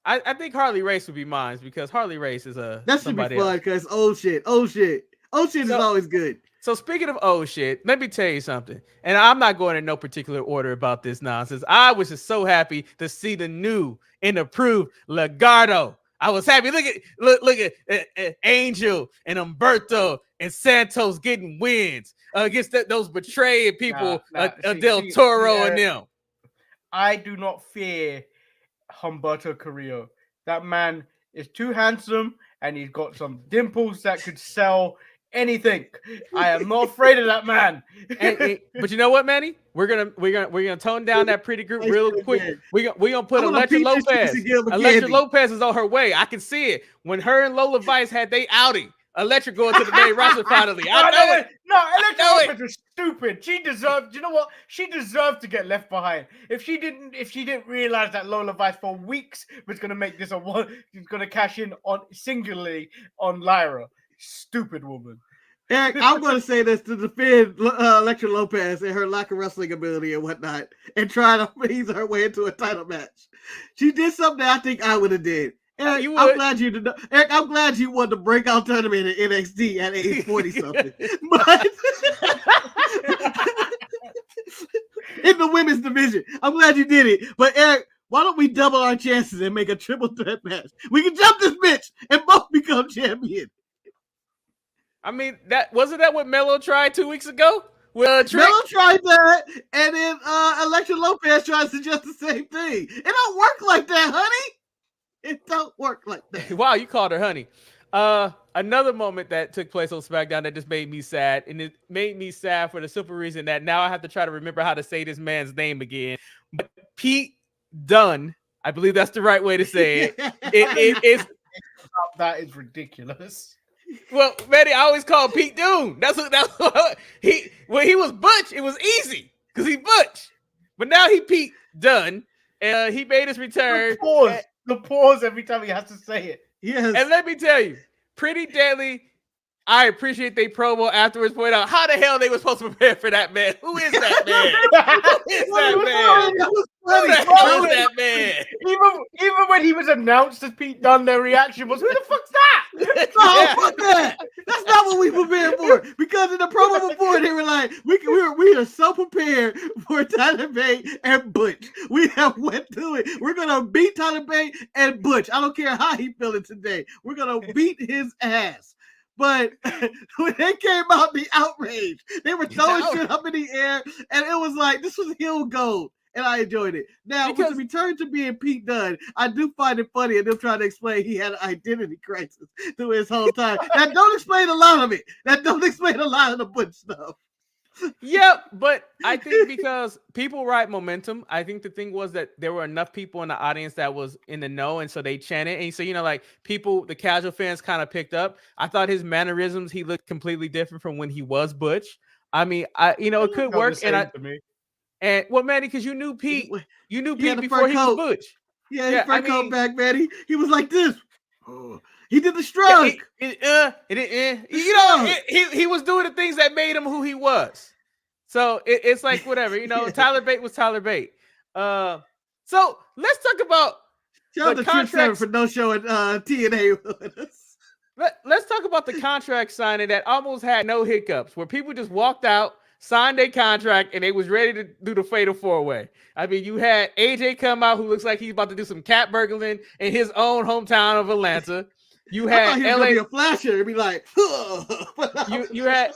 I think Harley Race would be mine because Harley Race is
that should be fun because old shit is always good.
So speaking of old shit, let me tell you something. And I'm not going in no particular order about this nonsense. I was just so happy to see the new and approved Legado. I was happy. Look at Angel and Humberto and Santos getting wins against those betrayed people, Del Toro and them.
I do not fear Humberto Carrillo. That man is too handsome and he's got some dimples that could sell anything. I am not afraid of that man.
But you know what, Manny? We're gonna tone down that pretty group real quick. We're gonna put Electra Lopez. Electra Lopez is on her way. I can see it. When her and Lola Vice had they outing, Electra going to the main roster finally. I know it.
No, Electra Lopez was stupid. She deserved. You know what? She deserved to get left behind. If she didn't realize that Lola Vice for weeks was gonna make this she's gonna cash in on singularly on Lyra. Stupid woman.
Eric, I'm going to say this to defend Electra Lopez and her lack of wrestling ability and whatnot and try to ease her way into a title match. She did something that I think I would have did. Eric,
You
I'm
would.
glad you did. Eric, I'm glad you won the breakout tournament in NXT at age 40 something. But in the women's division, I'm glad you did it. But Eric, why don't we double our chances and make a triple threat match? We can jump this bitch and both become champion.
I mean, wasn't that what Melo tried 2 weeks ago? Well,
Melo tried that, and then Elektra Lopez tried to suggest the same thing. It don't work like that, honey. It don't work like that.
Wow, you called her honey. Another moment that took place on SmackDown that just made me sad, and it made me sad for the simple reason that now I have to try to remember how to say this man's name again. But Pete Dunne, I believe that's the right way to say it. It's
that is ridiculous.
Well, Manny, I always call Pete Dunne. That's what when he was Butch, it was easy because he Butch. But now he Pete Dunne, and he made his return.
The pause every time he has to say it.
Yes.
And let me tell you, Pretty Deadly, I appreciate they promo afterwards point out how the hell they were supposed to prepare for that man. Who is that man? Who is that man? Who the hell is that man?
Even when he was announced as Pete Dunne, their reaction was, "Who the fuck's that?"
No, fuck that. That's not what we prepared for. Because in the promo before, they were like, we are so prepared for Tyler Bate and Butch. We have went through it. We're gonna beat Tyler Bate and Butch. I don't care how he feeling today. We're gonna beat his ass. But when they came out, the outrage, they were throwing shit up in the air, and it was like, this was heel gold, and I enjoyed it. Now, with the return to being Pete Dunne, I do find it funny, and them trying to explain he had an identity crisis through his whole time. That don't explain a lot of it. That don't explain a lot of the Butch stuff.
Yep, but I think because people ride momentum, I think the thing was that there were enough people in the audience that was in the know, and so they chanted. And so, like people, the casual fans kind of picked up. I thought his mannerisms, he looked completely different from when he was Butch. I mean, it could work. And well, Manny, because you knew Pete before he was Butch.
Yeah, he first came back, Manny. He was like this. Oh. He did the shrug.
He was doing the things that made him who he was. So it's like whatever, Tyler Bate was Tyler Bate. So let's talk about
the contract for no show at TNA with us.
Let's talk about the contract signing that almost had no hiccups, where people just walked out, signed their contract, and they was ready to do the fatal four-way. I mean, you had AJ come out, who looks like he's about to do some cat burgling in his own hometown of Atlanta. You had LA
be a flasher. It'd be like,
you had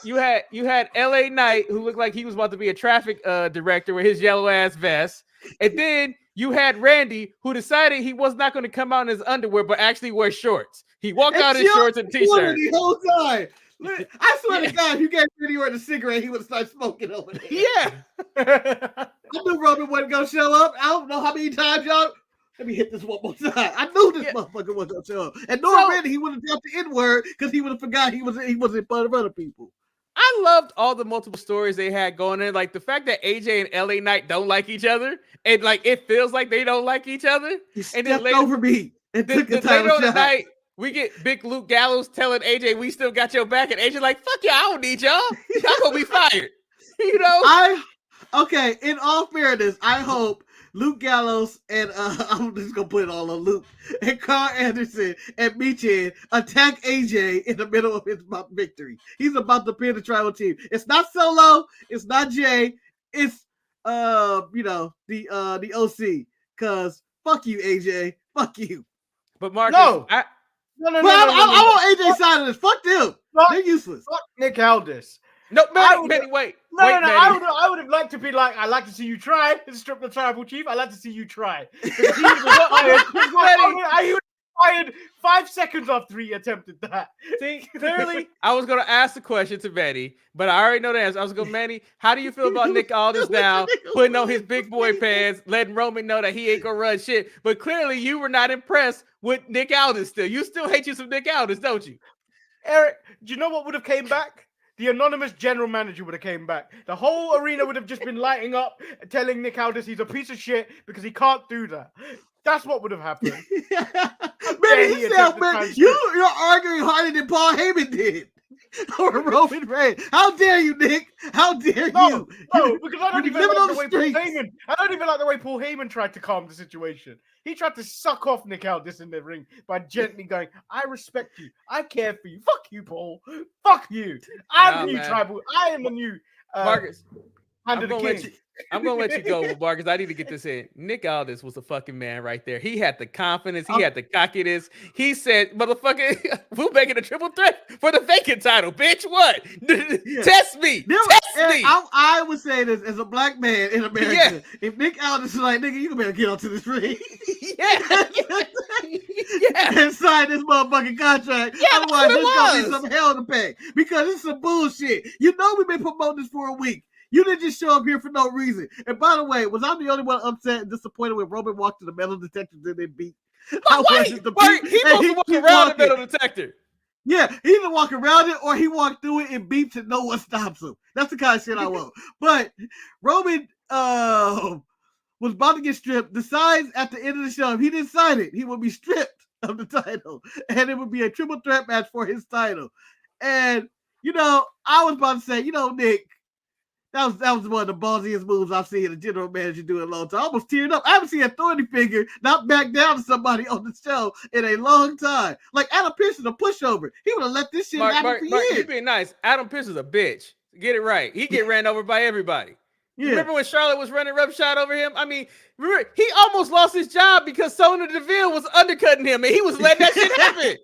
LA Knight, who looked like he was about to be a traffic director with his yellow ass vest, and then you had Randy, who decided he was not going to come out in his underwear, but actually wear shorts. He walked out in shorts and t-shirt
the whole time. I swear to God, if you gave Randy Orton a cigarette, he would start smoking over there.
Yeah,
I knew Roman wasn't gonna show up. I don't know how many times y'all. Let me hit this one more time. I knew this motherfucker wasn't gonna show up. And Randy, he would have dropped the N-word because he would have forgot he was in front of other people.
I loved all the multiple stories they had going in. Like the fact that AJ and LA Knight don't like each other, and like it feels like they don't like each other.
He stepped over me and took the title shot.
Night, we get big Luke Gallows telling AJ, "We still got your back," and AJ like, "Fuck y'all, I don't need y'all. Y'all gonna be fired."
Okay. In all fairness, I hope Luke Gallows and I'm just gonna put it all on Luke and Carl Anderson and Michin attack AJ in the middle of his victory. He's about to pin the tribal chief. It's not Solo. It's not Jay. It's the OC. Cause fuck you, AJ. Fuck you.
But Marcus,
no.
I want AJ side of this. Fuck them. They're useless.
Fuck Nick Aldis.
No, Manny, wait.
I would have liked to be like, I'd like to see you try and strip the tribal chief. I'd like to see you try. He was fired 5 seconds after he attempted that.
See, clearly, I was going to ask the question to Manny, but I already know the answer. I was going, Manny, how do you feel about Nick Aldis now putting on his big boy pants, letting Roman know that he ain't going to run shit? But clearly, you were not impressed with Nick Aldis still. You still hate you some Nick Aldis, don't you?
Eric, do you know what would have came back? The anonymous general manager would have came back. The whole arena would have just been lighting up, telling Nick Aldis he's a piece of shit because he can't do that. That's what would have happened.
Man, you're arguing harder than Paul Heyman did. or Roman Reigns. How dare you, Nick? How dare you?
No, because I don't even
living
like
on
the way
the
Paul
streets.
Heyman. I don't even like the way Paul Heyman tried to calm the situation. He tried to suck off Nick Aldis in the ring by gently going, "I respect you. I care for you. Fuck you, Paul. Fuck you. I'm the new tribal. I am the new
Marcus.
hand of the king."
I'm gonna let you go, Marcus. I need to get this in. Nick Aldis was a fucking man right there. He had the confidence. He had the cockiness. He said, "Motherfucker, we're making a triple threat for the vacant title, bitch. What?
Yeah.
Test me. Test me."
I would say this as a black man in America. If Nick Aldis is like, nigga, you better get onto this ring. And sign this motherfucking contract. Otherwise, there's gonna be some hell to pay. Because it's some bullshit. You know we've been promoting this for a week. You didn't just show up here for no reason. And by the way, was I the only one upset and disappointed when Roman walked to the metal detector and then beat?
He supposed to walk around the metal detector.
Yeah, he either walk around it or he walked through it and beeps and no one stops him. That's the kind of shit I want. But Roman was about to get stripped. Decides at the end of the show, if he didn't sign it, he would be stripped of the title. And it would be a triple threat match for his title. And, I was about to say, Nick, that was one of the ballsiest moves I've seen a general manager do in a long time. I almost teared up. I haven't seen a authority figure not back down to somebody on the show in a long time. Like Adam Pearce is a pushover. He would have let this shit happen for years.
You being nice. Adam Pearce is a bitch. Get it right. He get ran over by everybody. Yeah. Remember when Charlotte was running roughshod over him? I mean, remember, he almost lost his job because Sonya Deville was undercutting him and he was letting that shit happen.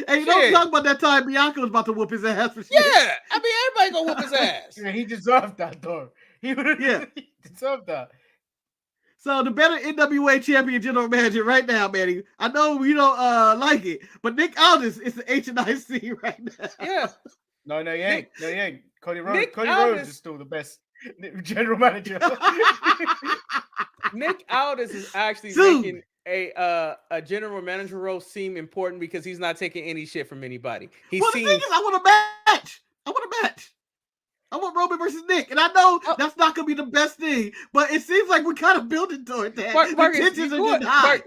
And don't talk about that time Bianca was about to whoop his ass for shit.
Yeah, I mean, everybody gonna whoop his ass.
Yeah, he deserved that, though. He deserved that.
So the better NWA champion general manager right now, Manny. I know you don't like it, but Nick Aldis is the HNIC right now.
Yeah.
No, he ain't. No, he ain't. Cody Rhodes is still the best general manager.
Nick Aldis is actually making a general manager role seem important because he's not taking any shit from anybody.
The thing is, I want a match. I want Roman versus Nick, and I know that's not gonna be the best thing, but it seems like we're kind of building toward that.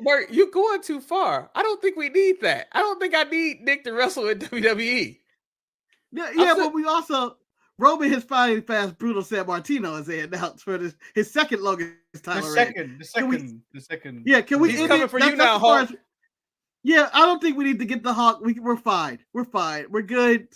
Mark, you're going too far. I don't think we need that. I don't think I need Nick to wrestle in WWE.
Yeah, but we also Roman has finally passed Bruno Sammartino as they announced for his second longest title.
The second.
Yeah, can we?
He's coming for you now, Hulk.
Yeah, I don't think we need to get the Hulk. We're fine. We're good.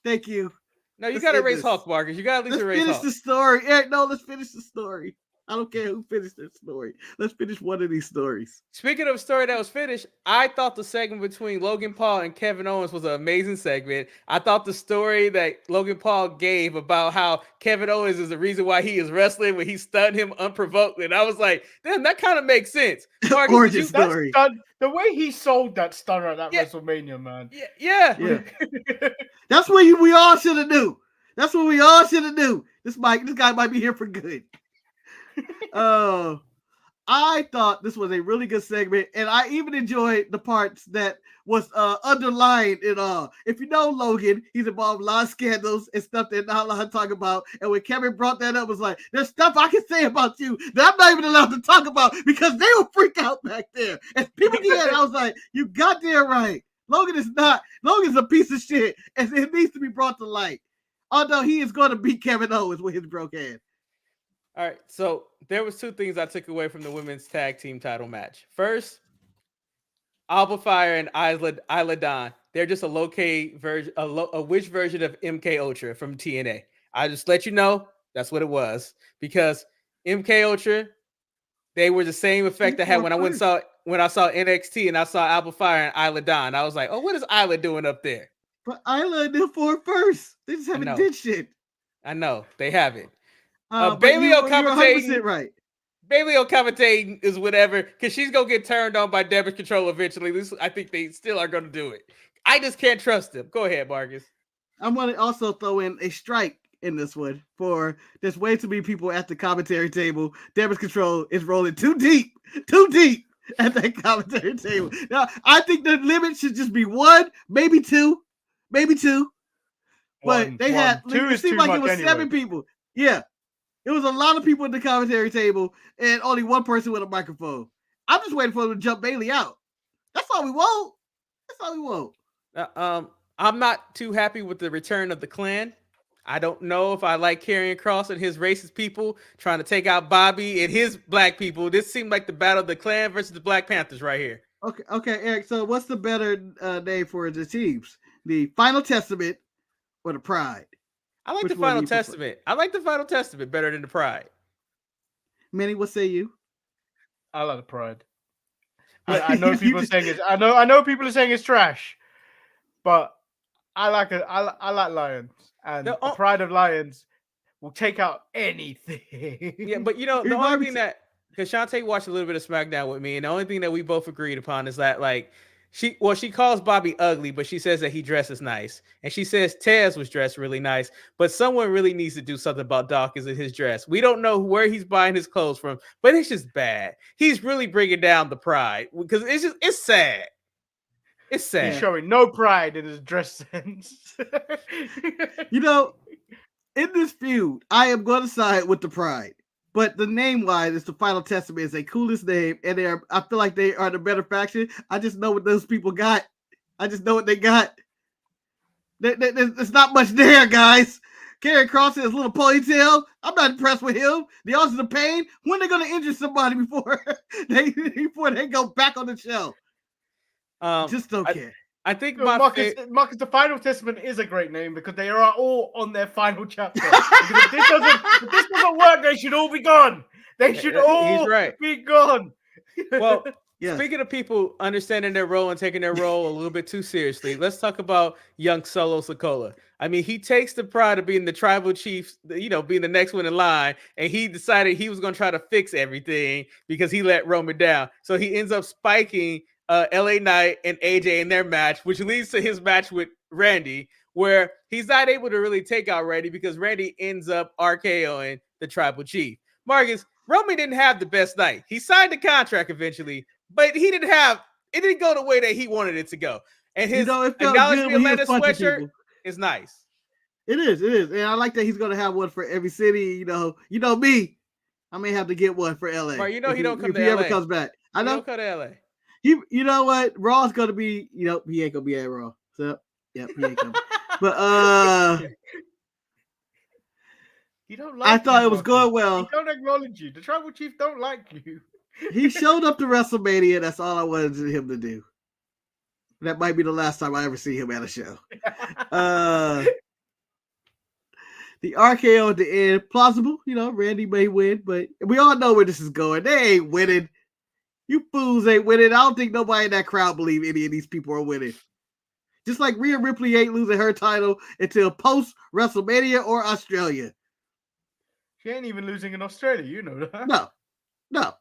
Thank you.
No, you got to raise Hulk, Marcus. You got to at least raise Hulk.
Let's finish the story. Eric, no, let's finish the story. I don't care who finished their story. Let's finish one of these stories.
Speaking of a story that was finished, I thought the segment between Logan Paul and Kevin Owens was an amazing segment. I thought the story that Logan Paul gave about how Kevin Owens is the reason why he is wrestling when he stunned him unprovoked. And I was like, damn, that kind of makes sense. Marcus,
Origin story.
The way he sold that stunner at that WrestleMania, man.
Yeah.
That's what we all should have knew. That's what we all should have knew. This guy might be here for good. I thought this was a really good segment, and I even enjoyed the parts that was underlined in if you know Logan, he's involved in a lot of scandals and stuff that not allowed to talk about. And when Kevin brought that up, it was like, there's stuff I can say about you that I'm not even allowed to talk about because they will freak out back there. And people get it, I was like, you goddamn right. Logan's a piece of shit, and it needs to be brought to light. Although he is going to beat Kevin Owens with his broke hand.
All right, so there was two things I took away from the women's tag team title match. First, Alba Fire and Isla Dawn. They're just a low-K version, a witch version of MK Ultra from TNA. I just let you know that's what it was because MK Ultra, they were the same effect I had when I saw NXT and I saw Alba Fire and Isla Dawn. I was like, oh, what is Isla doing up there?
But Isla did for first. They just haven't did shit.
I know they haven't.
Bailey commentating, right?
Bailey commentating is whatever because she's gonna get turned on by Damage Control eventually. I think they still are gonna do it. I just can't trust them. Go ahead, Marcus.
I'm gonna also throw in a strike in this one for there's way too many people at the commentary table. Damage Control is rolling too deep at that commentary table. Now I think the limit should just be one, maybe two. But they had it seemed like it was 7 people. Yeah. It was a lot of people at the commentary table and only one person with a microphone. I'm just waiting for them to jump Bailey out. That's all we want.
I'm not too happy with the return of the Clan. I don't know if I like Karrion Kross and his racist people trying to take out Bobby and his black people. This seemed like the battle of the Clan versus the Black Panthers right here.
Okay, Eric. So what's the better name for the teams? The Final Testament or the Pride?
I like the Final Testament. I like the Final Testament better than the Pride.
Manny, what say you?
I like the Pride. I know people are saying it's. I know people are saying it's trash, but I like it. I like Lions, and the Pride of Lions will take out anything.
Yeah, but the only thing that, because Shantae watched a little bit of SmackDown with me, and the only thing that we both agreed upon is that she calls Bobby ugly, but she says that he dresses nice, and she says Tez was dressed really nice, but someone really needs to do something about Dawkins and his dress. We don't know where he's buying his clothes from, but it's just bad. He's really bringing down the Pride because it's sad. It's sad.
He's showing no pride in his dress sense.
In this feud, I am going to side with the Pride. But the name-wise, it's the Final Testament. It's the coolest name, and I feel like they are the better faction. I just know what those people got. I just know what they got. There's not much there, guys. Karrion Kross his little ponytail. I'm not impressed with him. The Authors of Pain. When are they going to injure somebody before they go back on the show? Just don't care.
I think
Marcus, the Final Testament is a great name because they are all on their final chapter. If this doesn't work, they should all be gone. They should all be gone.
Well, speaking of people understanding their role and taking their role a little bit too seriously, let's talk about young Solo Sikoa. I mean, he takes the pride of being the tribal chief, being the next one in line, and he decided he was going to try to fix everything because he let Roman down. So he ends up spiking LA Knight and AJ in their match, which leads to his match with Randy, where he's not able to really take out Randy because Randy ends up RKOing the Tribal Chief. Marcus, Roman didn't have the best night. He signed the contract eventually, but it didn't go the way that he wanted it to go. And his acknowledgement Atlanta sweatshirt is nice.
It is. And I like that he's going to have one for every city. You know me. I may have to get one for LA.
Right, he don't come to LA.
If he ever comes back. I know.
He don't come to LA.
You know what? Raw's gonna be, he ain't gonna be at Raw. So he ain't coming. But
you don't like
I thought it was going well.
He don't acknowledge you. The Tribal Chief don't like you.
He showed up to WrestleMania. That's all I wanted him to do. That might be the last time I ever see him at a show. The RKO at the end, plausible. Randy may win, but we all know where this is going. They ain't winning. You fools ain't winning. I don't think nobody in that crowd believe any of these people are winning. Just like Rhea Ripley ain't losing her title until post WrestleMania or Australia.
She ain't even losing in Australia, you know that.
No.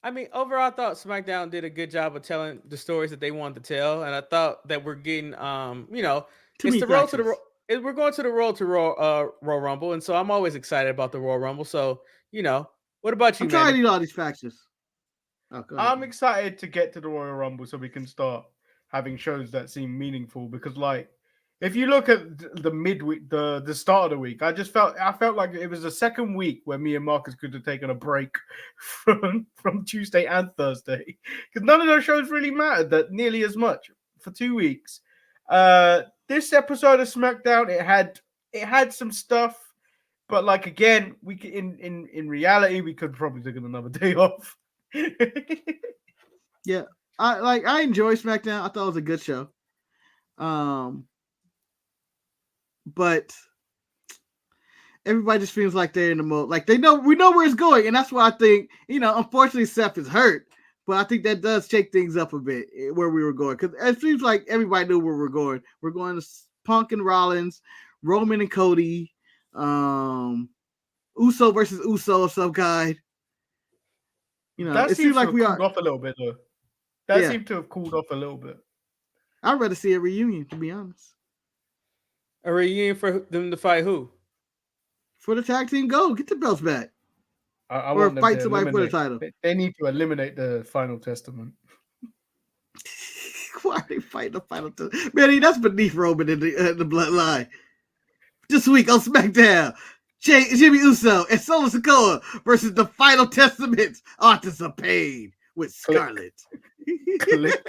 I mean, overall, I thought SmackDown did a good job of telling the stories that they wanted to tell, and I thought that we're getting, it's the road to the. We're going to the road to Royal Rumble, and so I'm always excited about the Royal Rumble. So, what about you,
I'm trying to eat all these factions.
I'm excited to get to the Royal Rumble so we can start having shows that seem meaningful. Because, if you look at the midweek, the start of the week, I felt like it was the second week where me and Marcus could have taken a break from Tuesday and Thursday because none of those shows really mattered that nearly as much for 2 weeks. This episode of SmackDown, it had some stuff. But again, we in reality, we could probably take another day off.
Yeah, I enjoy SmackDown. I thought it was a good show. But everybody just feels like they're in the mode. Like we know where it's going, and that's why I think unfortunately Seth is hurt. But I think that does shake things up a bit where we were going because it seems like everybody knew where we're going. We're going to Punk and Rollins, Roman and Cody. Uso versus Uso of some kind.
That
it seems like we are
cooled off a little bit though. That seemed to have cooled off a little bit.
I'd rather see a reunion, to be honest.
A reunion for them to fight who?
For the tag team gold, get the belts back.
Or
fight somebody for the title.
They need to eliminate the Final Testament.
Why are they fighting the Final Testament? Man, that's beneath Roman in the bloodline. This week on SmackDown, Jimmy Uso and Solo Sikoa versus the Final Testament's Authors of Pain with Scarlett.
Click.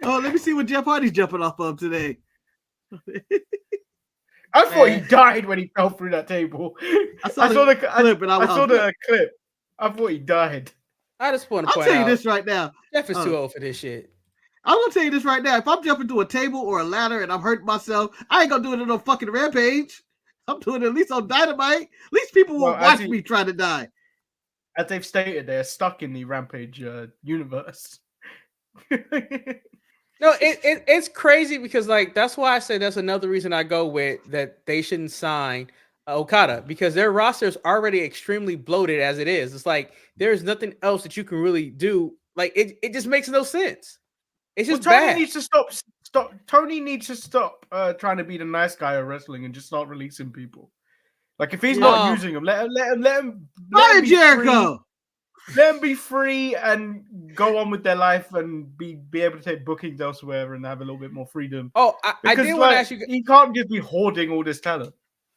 Oh, let me see what Jeff Hardy's jumping off of today.
I thought he died when he fell through that table.
I saw the clip, and
I saw the clip. I thought he died.
I just want to
I'll
point
tell you
out,
this right now.
Jeff is too old for this shit.
I'm gonna tell you this right now. If I'm jumping to a table or a ladder and I'm hurting myself, I ain't gonna do it on fucking Rampage. I'm doing it at least on Dynamite. At least people will watch me try to die.
As they've stated, they're stuck in the Rampage universe.
No, it's crazy because like that's why I say that's another reason I go with that they shouldn't sign Okada, because their roster is already extremely bloated as it is. It's like there's nothing else that you can really do. Like it just makes no sense. It's just
Tony
bad.
needs to stop. Tony needs to stop trying to be the nice guy of wrestling and just start releasing people. Like if he's not using them, let him
Fire Jericho.
Let them be free and go on with their life and be able to take bookings elsewhere and have a little bit more freedom.
Oh, I did want to ask you.
He can't just be hoarding all this talent.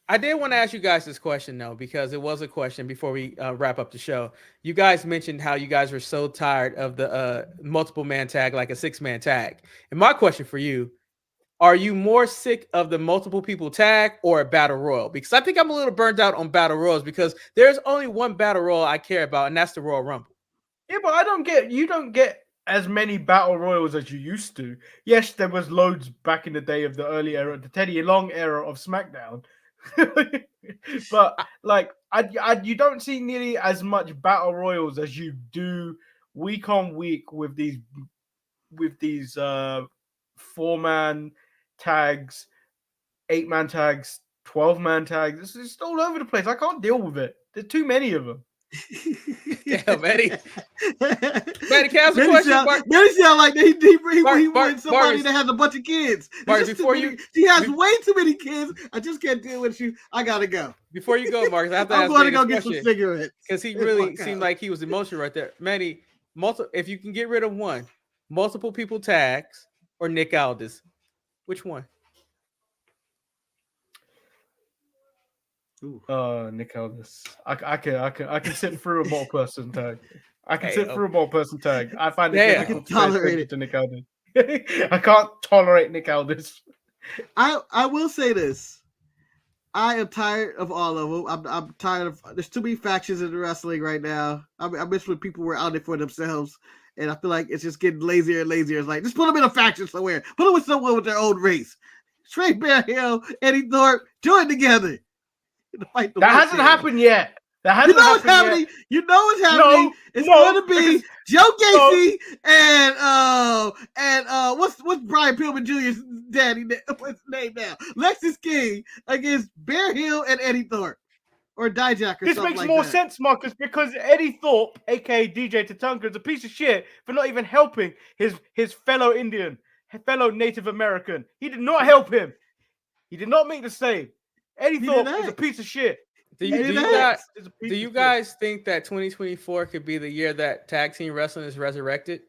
I did want to ask you guys this question though, because it was a question before we wrap up the show. You guys mentioned how you guys were so tired of the multiple man tag, like a 6-man tag. And my question for you: are you more sick of the multiple people tag or a battle royal? Because I think I'm a little burnt out on battle royals because there's only one battle royal I care about, and that's the Royal Rumble.
Yeah, but you don't get as many battle royals as you used to. Yes, there was loads back in the day of the early era, the Teddy Long era of SmackDown. But like, you don't see nearly as much battle royals as you do week on week with these 4-man tags, 8-man tags, 12-man tags. It's just all over the place. I can't deal with it. There's too many of them.
Yeah, Manny. Manny, can I ask a question?
Manny sound like he wants somebody that has a bunch of kids.
Marcus,
he has way too many kids. I just can't deal with you. I gotta go.
Before you go, Marcus, I have to
I'm going to go get some cigarettes
because he really seemed like he was emotional right there. Manny, if you can get rid of one, multiple people tags or Nick Aldis, which one?
Nick Aldis. I can sit through a more person tag. I can sit through a more person tag. I find it difficult to tolerate it to Nick Aldis. I can't tolerate Nick Aldis.
I will say this. I am tired of all of them. I'm tired of. There's too many factions in the wrestling right now. I miss when people were out there for themselves, and I feel like it's just getting lazier and lazier. It's like just put them in a faction somewhere. Put them with someone with their own race. Trey Bearhill, Eddie Thorpe, join together.
That hasn't happened yet.
You know what's happening. It's going to be Joe Gacy and what's Brian Pillman Jr.'s daddy? What's his name now? Lexus King against Bear Hill and Eddie Thorpe or Dijak or
this
something
makes
like
more
that.
sense, Marcus, because Eddie Thorpe, aka DJ Tatanka, is a piece of shit for not even helping his fellow Indian, fellow Native American. He did not help him. He did not make the save. Eddie Thorpe is a piece of shit.
Do you guys think that 2024 could be the year that tag team wrestling is resurrected?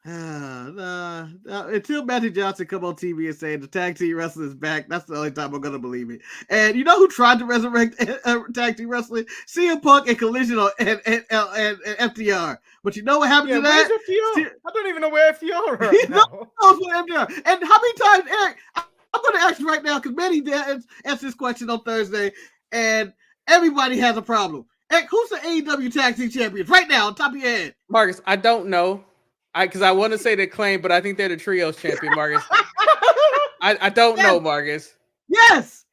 Nah. Until Matthew Johnson come on TV and say the tag team wrestling is back, that's the only time I'm gonna believe it. And you know who tried to resurrect tag team wrestling? CM Punk and Collision and FTR. But you know what happened to that?
FTR? I don't even know where FTR are right now.
FTR. And how many times, Eric? I'm going to ask you right now because Manny asked this question on Thursday, and everybody has a problem. Eric, who's the AEW Tag Team Champions right now on top of your head?
Marcus, I don't know. Because I want to say the Claim, but I think they're the Trios champion, Marcus. I don't know, Marcus.
Yes.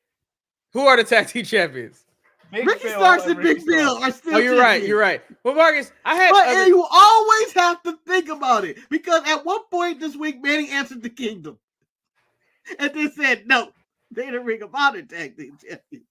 Who are the Tag Team champions?
Ricky Starks and Big Bill are still.
Oh, you're champions. You're right. Well, Marcus,
But you always have to think about it because at one point this week, Manny answered the Kingdom. And they said no. They didn't Ring of Honor tag team champions.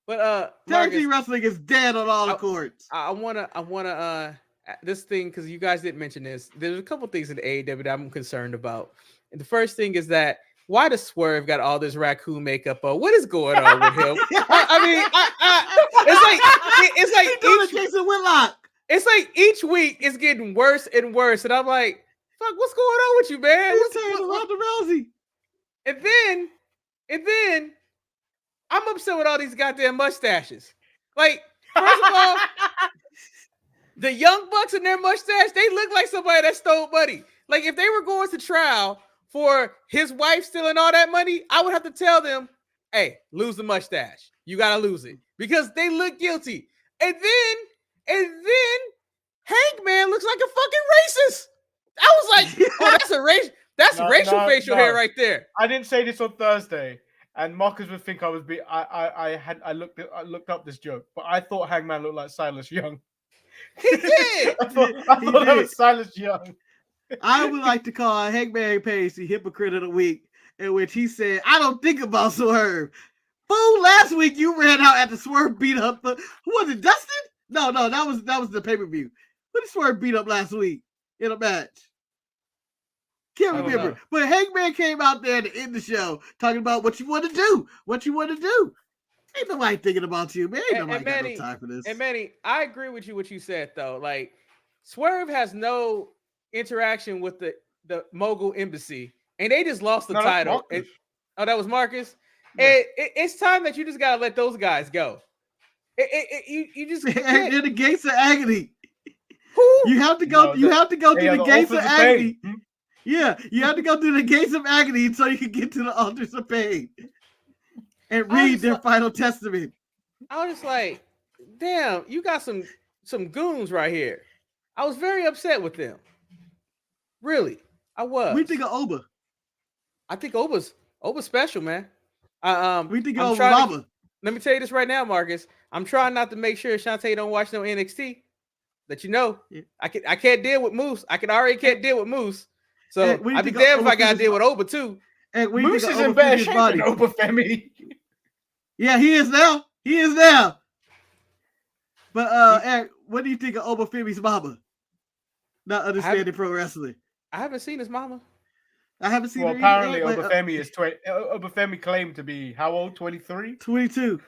But
tag team wrestling is dead on all the courts.
I wanna this thing because you guys didn't mention this. There's a couple things in AEW that I'm concerned about. And the first thing is that why does Swerve got all this raccoon makeup on? What is going on with him? It's like
Jason Whitlock.
It's like each week it's getting worse and worse, and I'm like, fuck, what's going on with you, man?
Ronda Rousey.
And then I'm upset with all these goddamn mustaches. Like, first of all, The Young Bucks and their mustache, they look like somebody that stole money. Like if they were going to trial for his wife stealing all that money, I would have to tell them, hey, lose the mustache. You gotta lose it. Because they look guilty. And then Hangman looks like a fucking racist. I was like, oh, that's a race. That's racial facial hair right there.
I didn't say this on Thursday, and Marcus would think I was I looked up this joke, but I thought Hangman looked like Silas Young.
He did.
I thought that was Silas Young.
I would like to call Hangman Page the hypocrite of the week, in which he said, "I don't think about Swerve." Fool, last week you ran out at the Swerve beat up the who was it? Dustin? No, that was the pay-per-view. Who did Swerve beat up last week in a match? Can't remember. But Hangman came out there to end the show talking about what you want to do. What you want to do. Ain't nobody thinking about you, man. Ain't nobody got no time for this.
And Manny, I agree with you what you said, though. Like, Swerve has no interaction with the Mogul Embassy, and they just lost the title. That was Marcus? Yeah. It's time that you just got to let those guys go. You just
and in the gates of agony. You have to go. You have to go through the gates of agony. Yeah, you have to go through the gates of agony so you can get to the altars of pain and read their final testament.
I was just like, damn, you got some goons right here. I was very upset with them. Really, I was.
What do you think of Oba?
I think Oba's special, man.
We think of Oba.
Let me tell you this right now, Marcus. I'm trying not to make sure Shantae don't watch no NXT. That you know, yeah. I can't deal with Moose. I can't deal with Moose. So I'd be damned if I got to deal with Oba too.
Moose is in better shape than Oba Femi.
Yeah, he is now. He is now. But Eric, what do you think of Oba Femi's mama? Not understanding pro wrestling.
I haven't seen his mama.
I haven't seen her.
Apparently, Oba Femi is 20. Oba Femi claimed to be how old? 23?
22.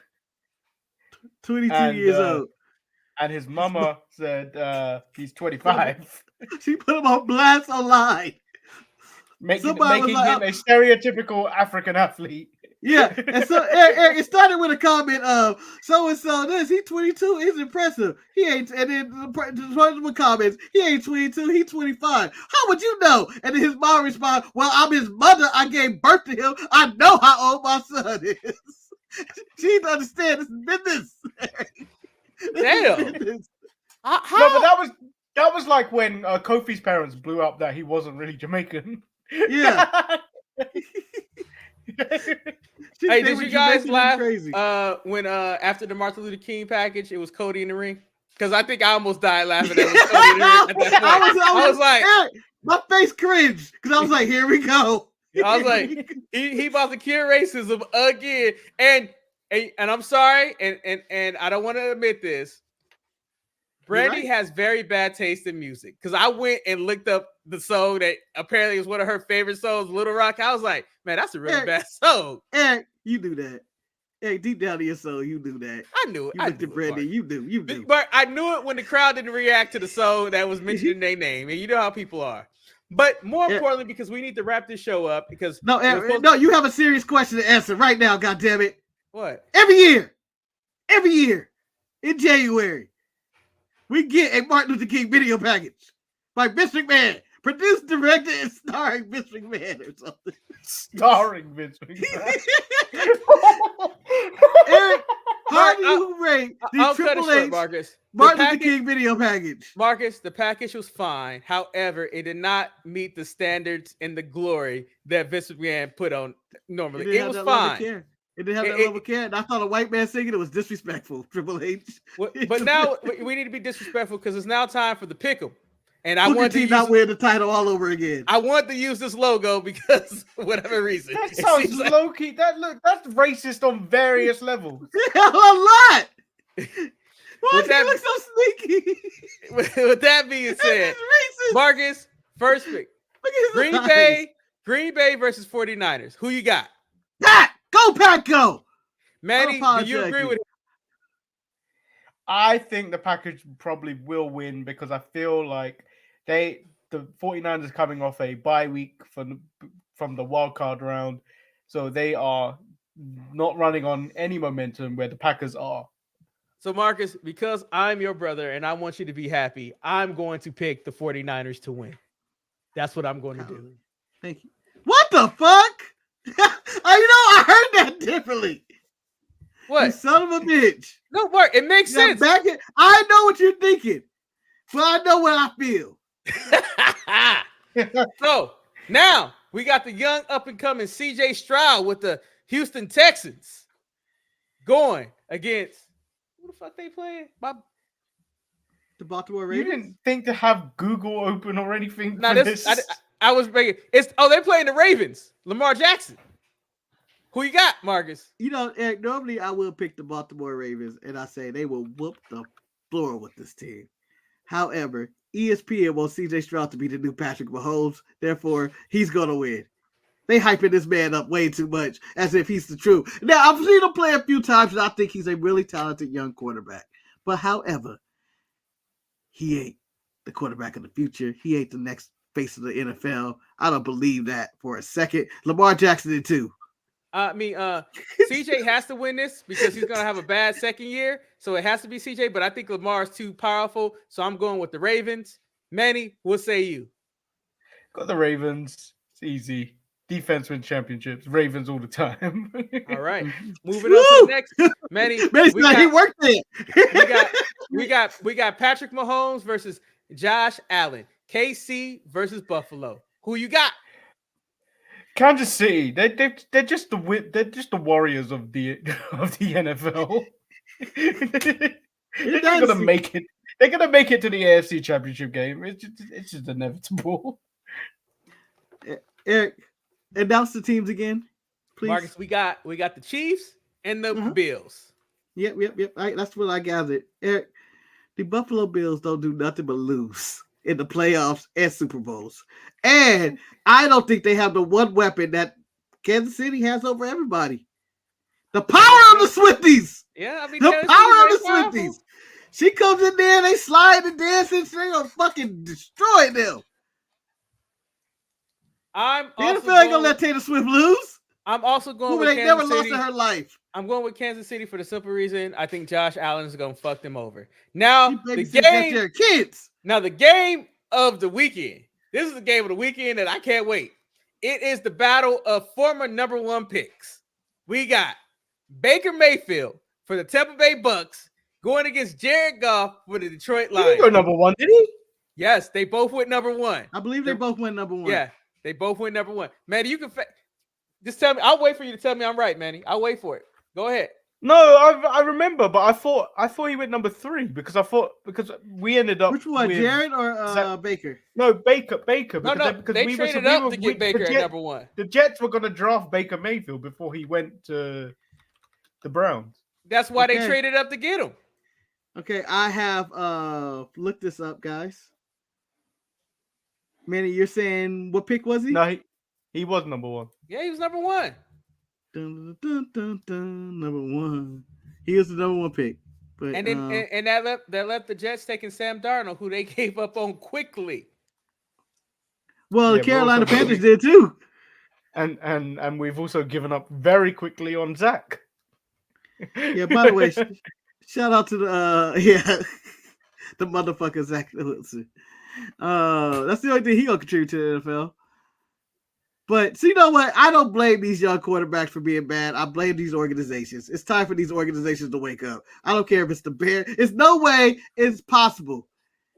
22 years old.
And his mama said he's 25.
She put him on blast online.
Making him a stereotypical African athlete.
Yeah, and so Eric, it started with a comment of so-and-so this, he 22, he's impressive. He ain't, and then the comments, he ain't 22, he 25. How would you know? And then his mom responded, well, I'm his mother, I gave birth to him, I know how old my son is. She didn't understand this business.
Damn.
No, but that was like when Kofi's parents blew up that he wasn't really Jamaican.
Yeah.
Hey, did you guys laugh when after the Martin Luther King package, it was Cody in the ring? Because I think I almost died laughing at Cody in the ring at that point. I was like,
my face cringed because I was like, here we go.
I was like, he about to cure racism again. And I'm sorry, and I don't want to admit this. Brandy has very bad taste in music because I went and looked up the song that apparently was one of her favorite songs, Little Rock. I was like, man, that's a really bad song.
Eric, you do that. Eric, deep down in your soul, you do that.
I knew it.
You looked at Brandy. You do.
But I knew it when the crowd didn't react to the song that was mentioning their name. And you know how people are. But more importantly, because we need to wrap this show up because
you have a serious question to answer right now, goddammit.
What?
Every year in January, we get a Martin Luther King video package by Vince McMahon, produced, directed, and starring Vince McMahon or something.
Starring Vince McMahon.
Eric, how do you rate the Triple H Martin Luther King video package?
Marcus, the package was fine. However, it did not meet the standards and the glory that Vince McMahon put on normally. It was fine.
It didn't have that level of care. And I thought a white man singing it was disrespectful. Triple H.
But now we need to be disrespectful because it's now time for the pick'em. And I want
to not wear the title all over again.
I want to use this logo because for whatever reason.
That sounds low key. That's racist on various levels.
A lot. Why does he look so sneaky?
With that being said, Marcus, first pick. Green Bay versus 49ers. Who you got?
Pat! Go, Pat, go!
Manny, do you agree with it?
I think the package probably will win because I feel like the 49ers coming off a bye week from the wild card round. So they are not running on any momentum where the Packers are.
So, Marcus, because I'm your brother and I want you to be happy, I'm going to pick the 49ers to win. That's what I'm going to do.
Thank you. What the fuck? I heard that differently.
What?
You son of a bitch.
No, Mark, it makes sense.
I know what you're thinking, but I know what I feel.
So, now we got the young up-and-coming CJ Stroud with the Houston Texans going against who the fuck they playing?
The Baltimore
You
Ravens.
didn't think to have Google open or anything?
Nah,
for
this I was making they're playing the Ravens. Lamar Jackson. Who you got, Marcus?
You know, Eric, normally I will pick the Baltimore Ravens, and I say they will whoop the floor with this team. However, ESPN wants CJ Stroud to be the new Patrick Mahomes. Therefore, he's going to win. They hyping this man up way too much as if he's the truth. Now, I've seen him play a few times, and I think he's a really talented young quarterback. But however, he ain't the quarterback of the future. He ain't the next face of the NFL. I don't believe that for a second. Lamar Jackson did too.
CJ has to win this because he's going to have a bad second year. So it has to be CJ, but I think Lamar is too powerful. So I'm going with the Ravens. Manny, what say you?
Got the Ravens. It's easy. Defense wins championships. Ravens all the time.
All right. Moving on to the next. Manny,
he worked it.
we got Patrick Mahomes versus Josh Allen. KC versus Buffalo. Who you got?
Kansas City, they're just the Warriors of the NFL. They're gonna make it. They're gonna make it to the AFC Championship game. It's just inevitable.
Eric, announce the teams again, please.
Marcus, we got the Chiefs and the Bills.
Yep. That's what I gathered. Eric, the Buffalo Bills don't do nothing but lose in the playoffs and Super Bowls. And I don't think they have the one weapon that Kansas City has over everybody. The power of the Swifties.
Yeah, I mean,
the power of the Swifties. She comes in there, they slide and dance, and she's gonna fucking destroy them. The NFL ain't gonna let Taylor Swift lose.
I'm also going with
Kansas City. Never lost in her life.
I'm going with Kansas City for the simple reason I think Josh Allen is gonna fuck them over. Now the game of the weekend. This is the game of the weekend that I can't wait. It is the battle of former number one picks. We got Baker Mayfield for the Tampa Bay Bucks going against Jared Goff for the Detroit Lions.
Did he go number one? Did he?
Yes, they both went number one.
I believe they both went number one.
Yeah, they both went number one. Manny, you can just tell me. I'll wait for you to tell me I'm right, Manny. I'll wait for it. Go ahead.
No, I remember, but I thought he went number 3 because we ended up.
Which one, Jared or Baker?
No, Baker.
Because they traded up to get Baker at number 1.
The Jets were going to draft Baker Mayfield before he went to the Browns.
That's why they traded up to get him.
Okay, I have looked this up, guys. Manny, you're saying what pick was he?
No, he was number 1.
Yeah, he was number 1.
Dun, dun, dun, dun, number 1. He was the number 1 pick. But,
and then and that left the Jets taking Sam Darnold, who they gave up on quickly.
Well, the Carolina Panthers did too.
And we've also given up very quickly on Zach.
Yeah, by the way, shout out to the the motherfucker Zach Wilson. That's the only thing he gonna contribute to the NFL. But so you know what? I don't blame these young quarterbacks for being bad. I blame these organizations. It's time for these organizations to wake up. I don't care if it's the Bears. It's no way it's possible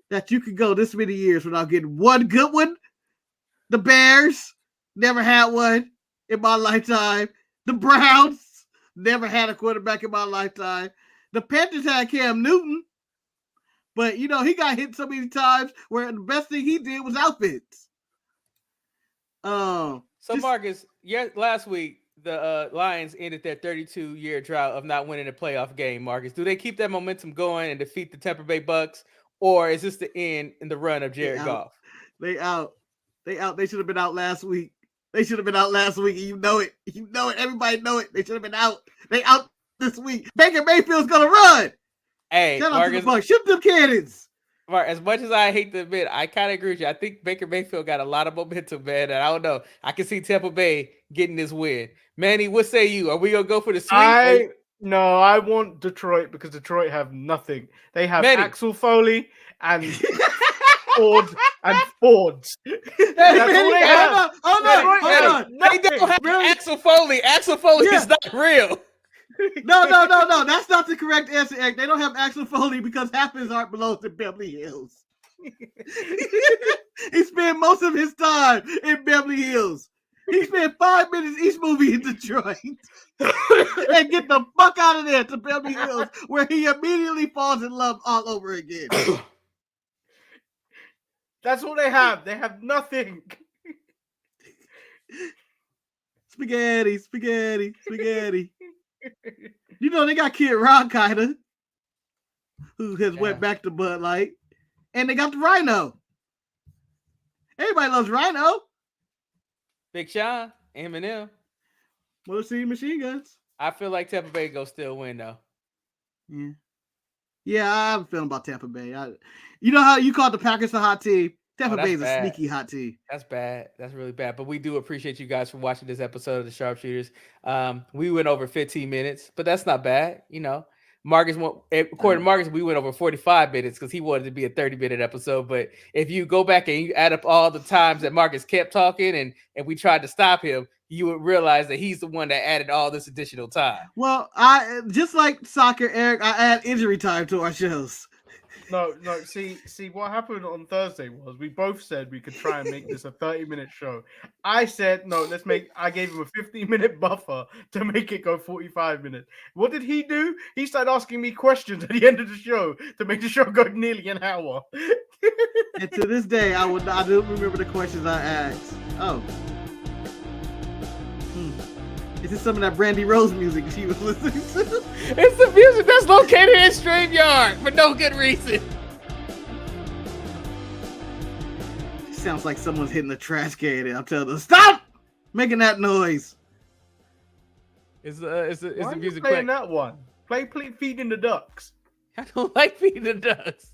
that you could go this many years without getting one good one. The Bears never had one in my lifetime. The Browns never had a quarterback in my lifetime. The Panthers had Cam Newton. But, you know, he got hit so many times where the best thing he did was outfits.
Marcus, last week the Lions ended their 32-year drought of not winning a playoff game. Marcus, do they keep that momentum going and defeat the Tampa Bay Bucks, or is this the end in the run of Jared Goff?
They out. They should have been out last week. You know it. Everybody know it. They should have been out. They out this week. Baker Mayfield's gonna run.
Hey,
shout out to the Bucks. Shoot them cannons.
Mark, as much as I hate to admit, I kind of agree with you. I think Baker Mayfield got a lot of momentum, man. And I don't know. I can see Tampa Bay getting this win. Manny, what say you? Are we gonna go for the sweep?
No, I want Detroit because Detroit have nothing. They have
Manny.
Axel Foley and Fords. That's all they have.
Hold on.
They don't have
Really?
Axel Foley. Axel Foley
Yeah.
is not real.
No. That's not the correct answer, Eric. They don't have Axel Foley because half his art belongs to Beverly Hills. He spent most of his time in Beverly Hills. He spent 5 minutes each movie in Detroit. And get the fuck out of there to Beverly Hills, where he immediately falls in love all over again.
That's all they have. They have nothing.
Spaghetti. You know, they got Kid Rock, kinda, who has went back to Bud Light. And they got the Rhino. Everybody loves Rhino.
Big Sean, Eminem.
Motor City Machine Guns.
I feel like Tampa Bay go still win though.
Yeah, I have a feeling about Tampa Bay. You know how you called the Packers a hot team? Tampa Bay is a sneaky hot team.
That's bad. That's really bad. But we do appreciate you guys for watching this episode of the Sharpshooters. We went over 15 minutes, but that's not bad. You know, according to Marcus, we went over 45 minutes because he wanted to be a 30-minute episode. But if you go back and you add up all the times that Marcus kept talking and we tried to stop him, you would realize that he's the one that added all this additional time.
Well, I just like soccer, Eric, I add injury time to our shows.
No. See, what happened on Thursday was we both said we could try and make this a 30-minute show. I said no. I gave him a 15-minute buffer to make it go 45 minutes. What did he do? He started asking me questions at the end of the show to make the show go nearly an hour.
And to this day, I don't remember the questions I asked. Oh. Is this some of that Brandy Rose music she was listening to?
It's the music that's located in StreamYard for no good reason.
Sounds like someone's hitting the trash can and I'm telling them, stop making that noise.
Is the music
playing that one? Play Feeding the Ducks.
I don't like Feeding the Ducks.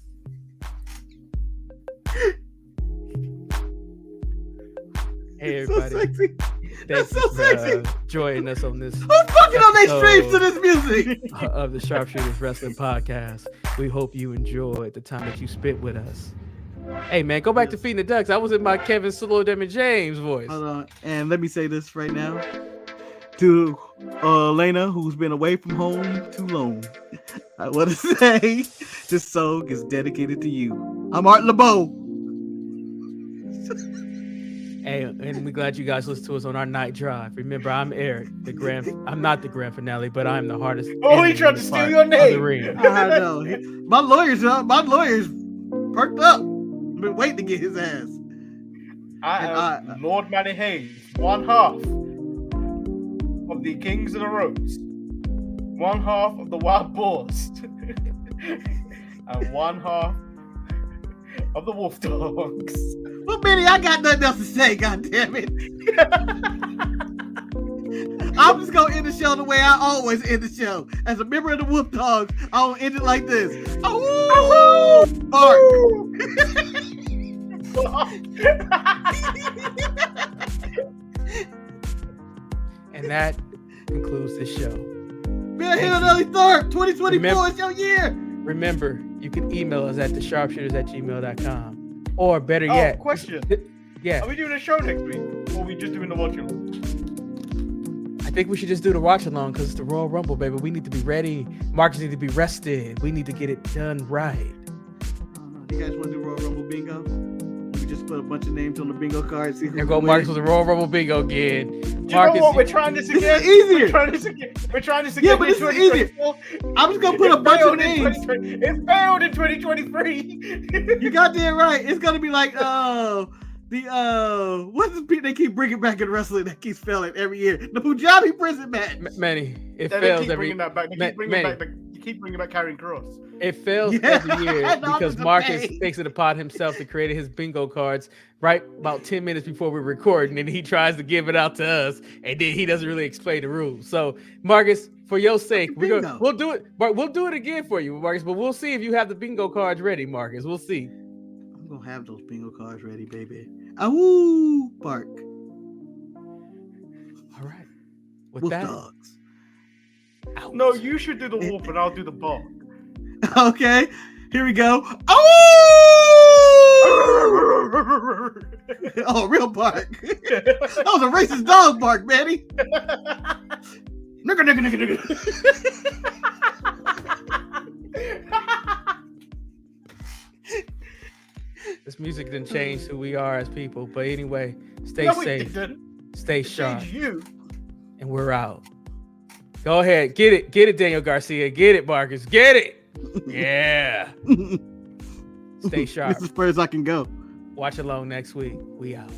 Hey everybody.
So sexy.
Thanks
That's so sexy.
Joining us on this.
Who's fucking on their streams to this music?
Of the Sharpshooters Wrestling Podcast. We hope you enjoyed the time that you spent with us. Hey man, go back to Feeding the Ducks. I was in my Kevin Slow Demon James voice.
Hold on. And let me say this right now. To Elena, who's been away from home too long. I want to say this song is dedicated to you. I'm Art LeBeau.
Hey, and we're glad you guys listen to us on our night drive. Remember, I'm Eric. I'm not the grand finale, but I'm the hardest.
Oh, he tried to steal your name.
I know. My lawyer's perked up. Been waiting to get his ass.
I am Lord Manny Hayes, one half of the Kings of the Ropes, one half of the Wild Boars, and one half of the Wolf Dogs.
Well, Benny, I got nothing else to say, goddammit. I'm just gonna end the show the way I always end the show. As a member of the Wolf Dogs, I'll end it like this. Oh, bark.
And that concludes the show.
Bill Hill and Ellie Thorpe, 2024 is your year.
Remember, you can email us at thesharpshooters@gmail.com. Or better yet,
question.
Yeah.
Are we doing a show next week? Or are we just doing the watch along?
I think we should just do the watch along because it's the Royal Rumble, baby. We need to be ready. Marcus needs to be rested. We need to get it done right.
You guys want to do Royal Rumble bingo? We just put a bunch of names on the bingo card. See who
There go Marcus with the Royal Rumble bingo again.
Marcus, you know what? We're trying this again.
This is easier.
We're trying this again.
Yeah, but this is easier. I'm just gonna put a bunch of names.
It failed in 2023.
You got that right. It's gonna be like what's the they keep bringing back in wrestling that keeps failing every year? The Punjabi prison match.
Manny, it
They
fails
keep
every.
bringing that back. They keep bringing back Karrion Kross.
It fails every year because Marcus takes it upon himself to create his bingo cards right about 10 minutes before we record, and then he tries to give it out to us, and then he doesn't really explain the rules. So, Marcus, for your sake, we'll do it. But we'll do it again for you, Marcus. But we'll see if you have the bingo cards ready, Marcus. We'll see.
I'm gonna have those bingo cards ready, baby. Ahoo, bark.
All right. With
Wolf
that,
Dogs.
Out.
No, you should do the wolf and I'll do the bark.
Okay, here we go. Oh! Oh, real bark. That was a racist dog bark, Manny. Nigga.
This music didn't change who we are as people. But anyway, stay
No, it
safe,
didn't.
stay
It
sharp,
changed you.
and we're out. Go ahead, get it, Daniel Garcia, get it, Marcus, get it. Yeah. Stay sharp.
This is as far as I can go.
Watch along next week. We out.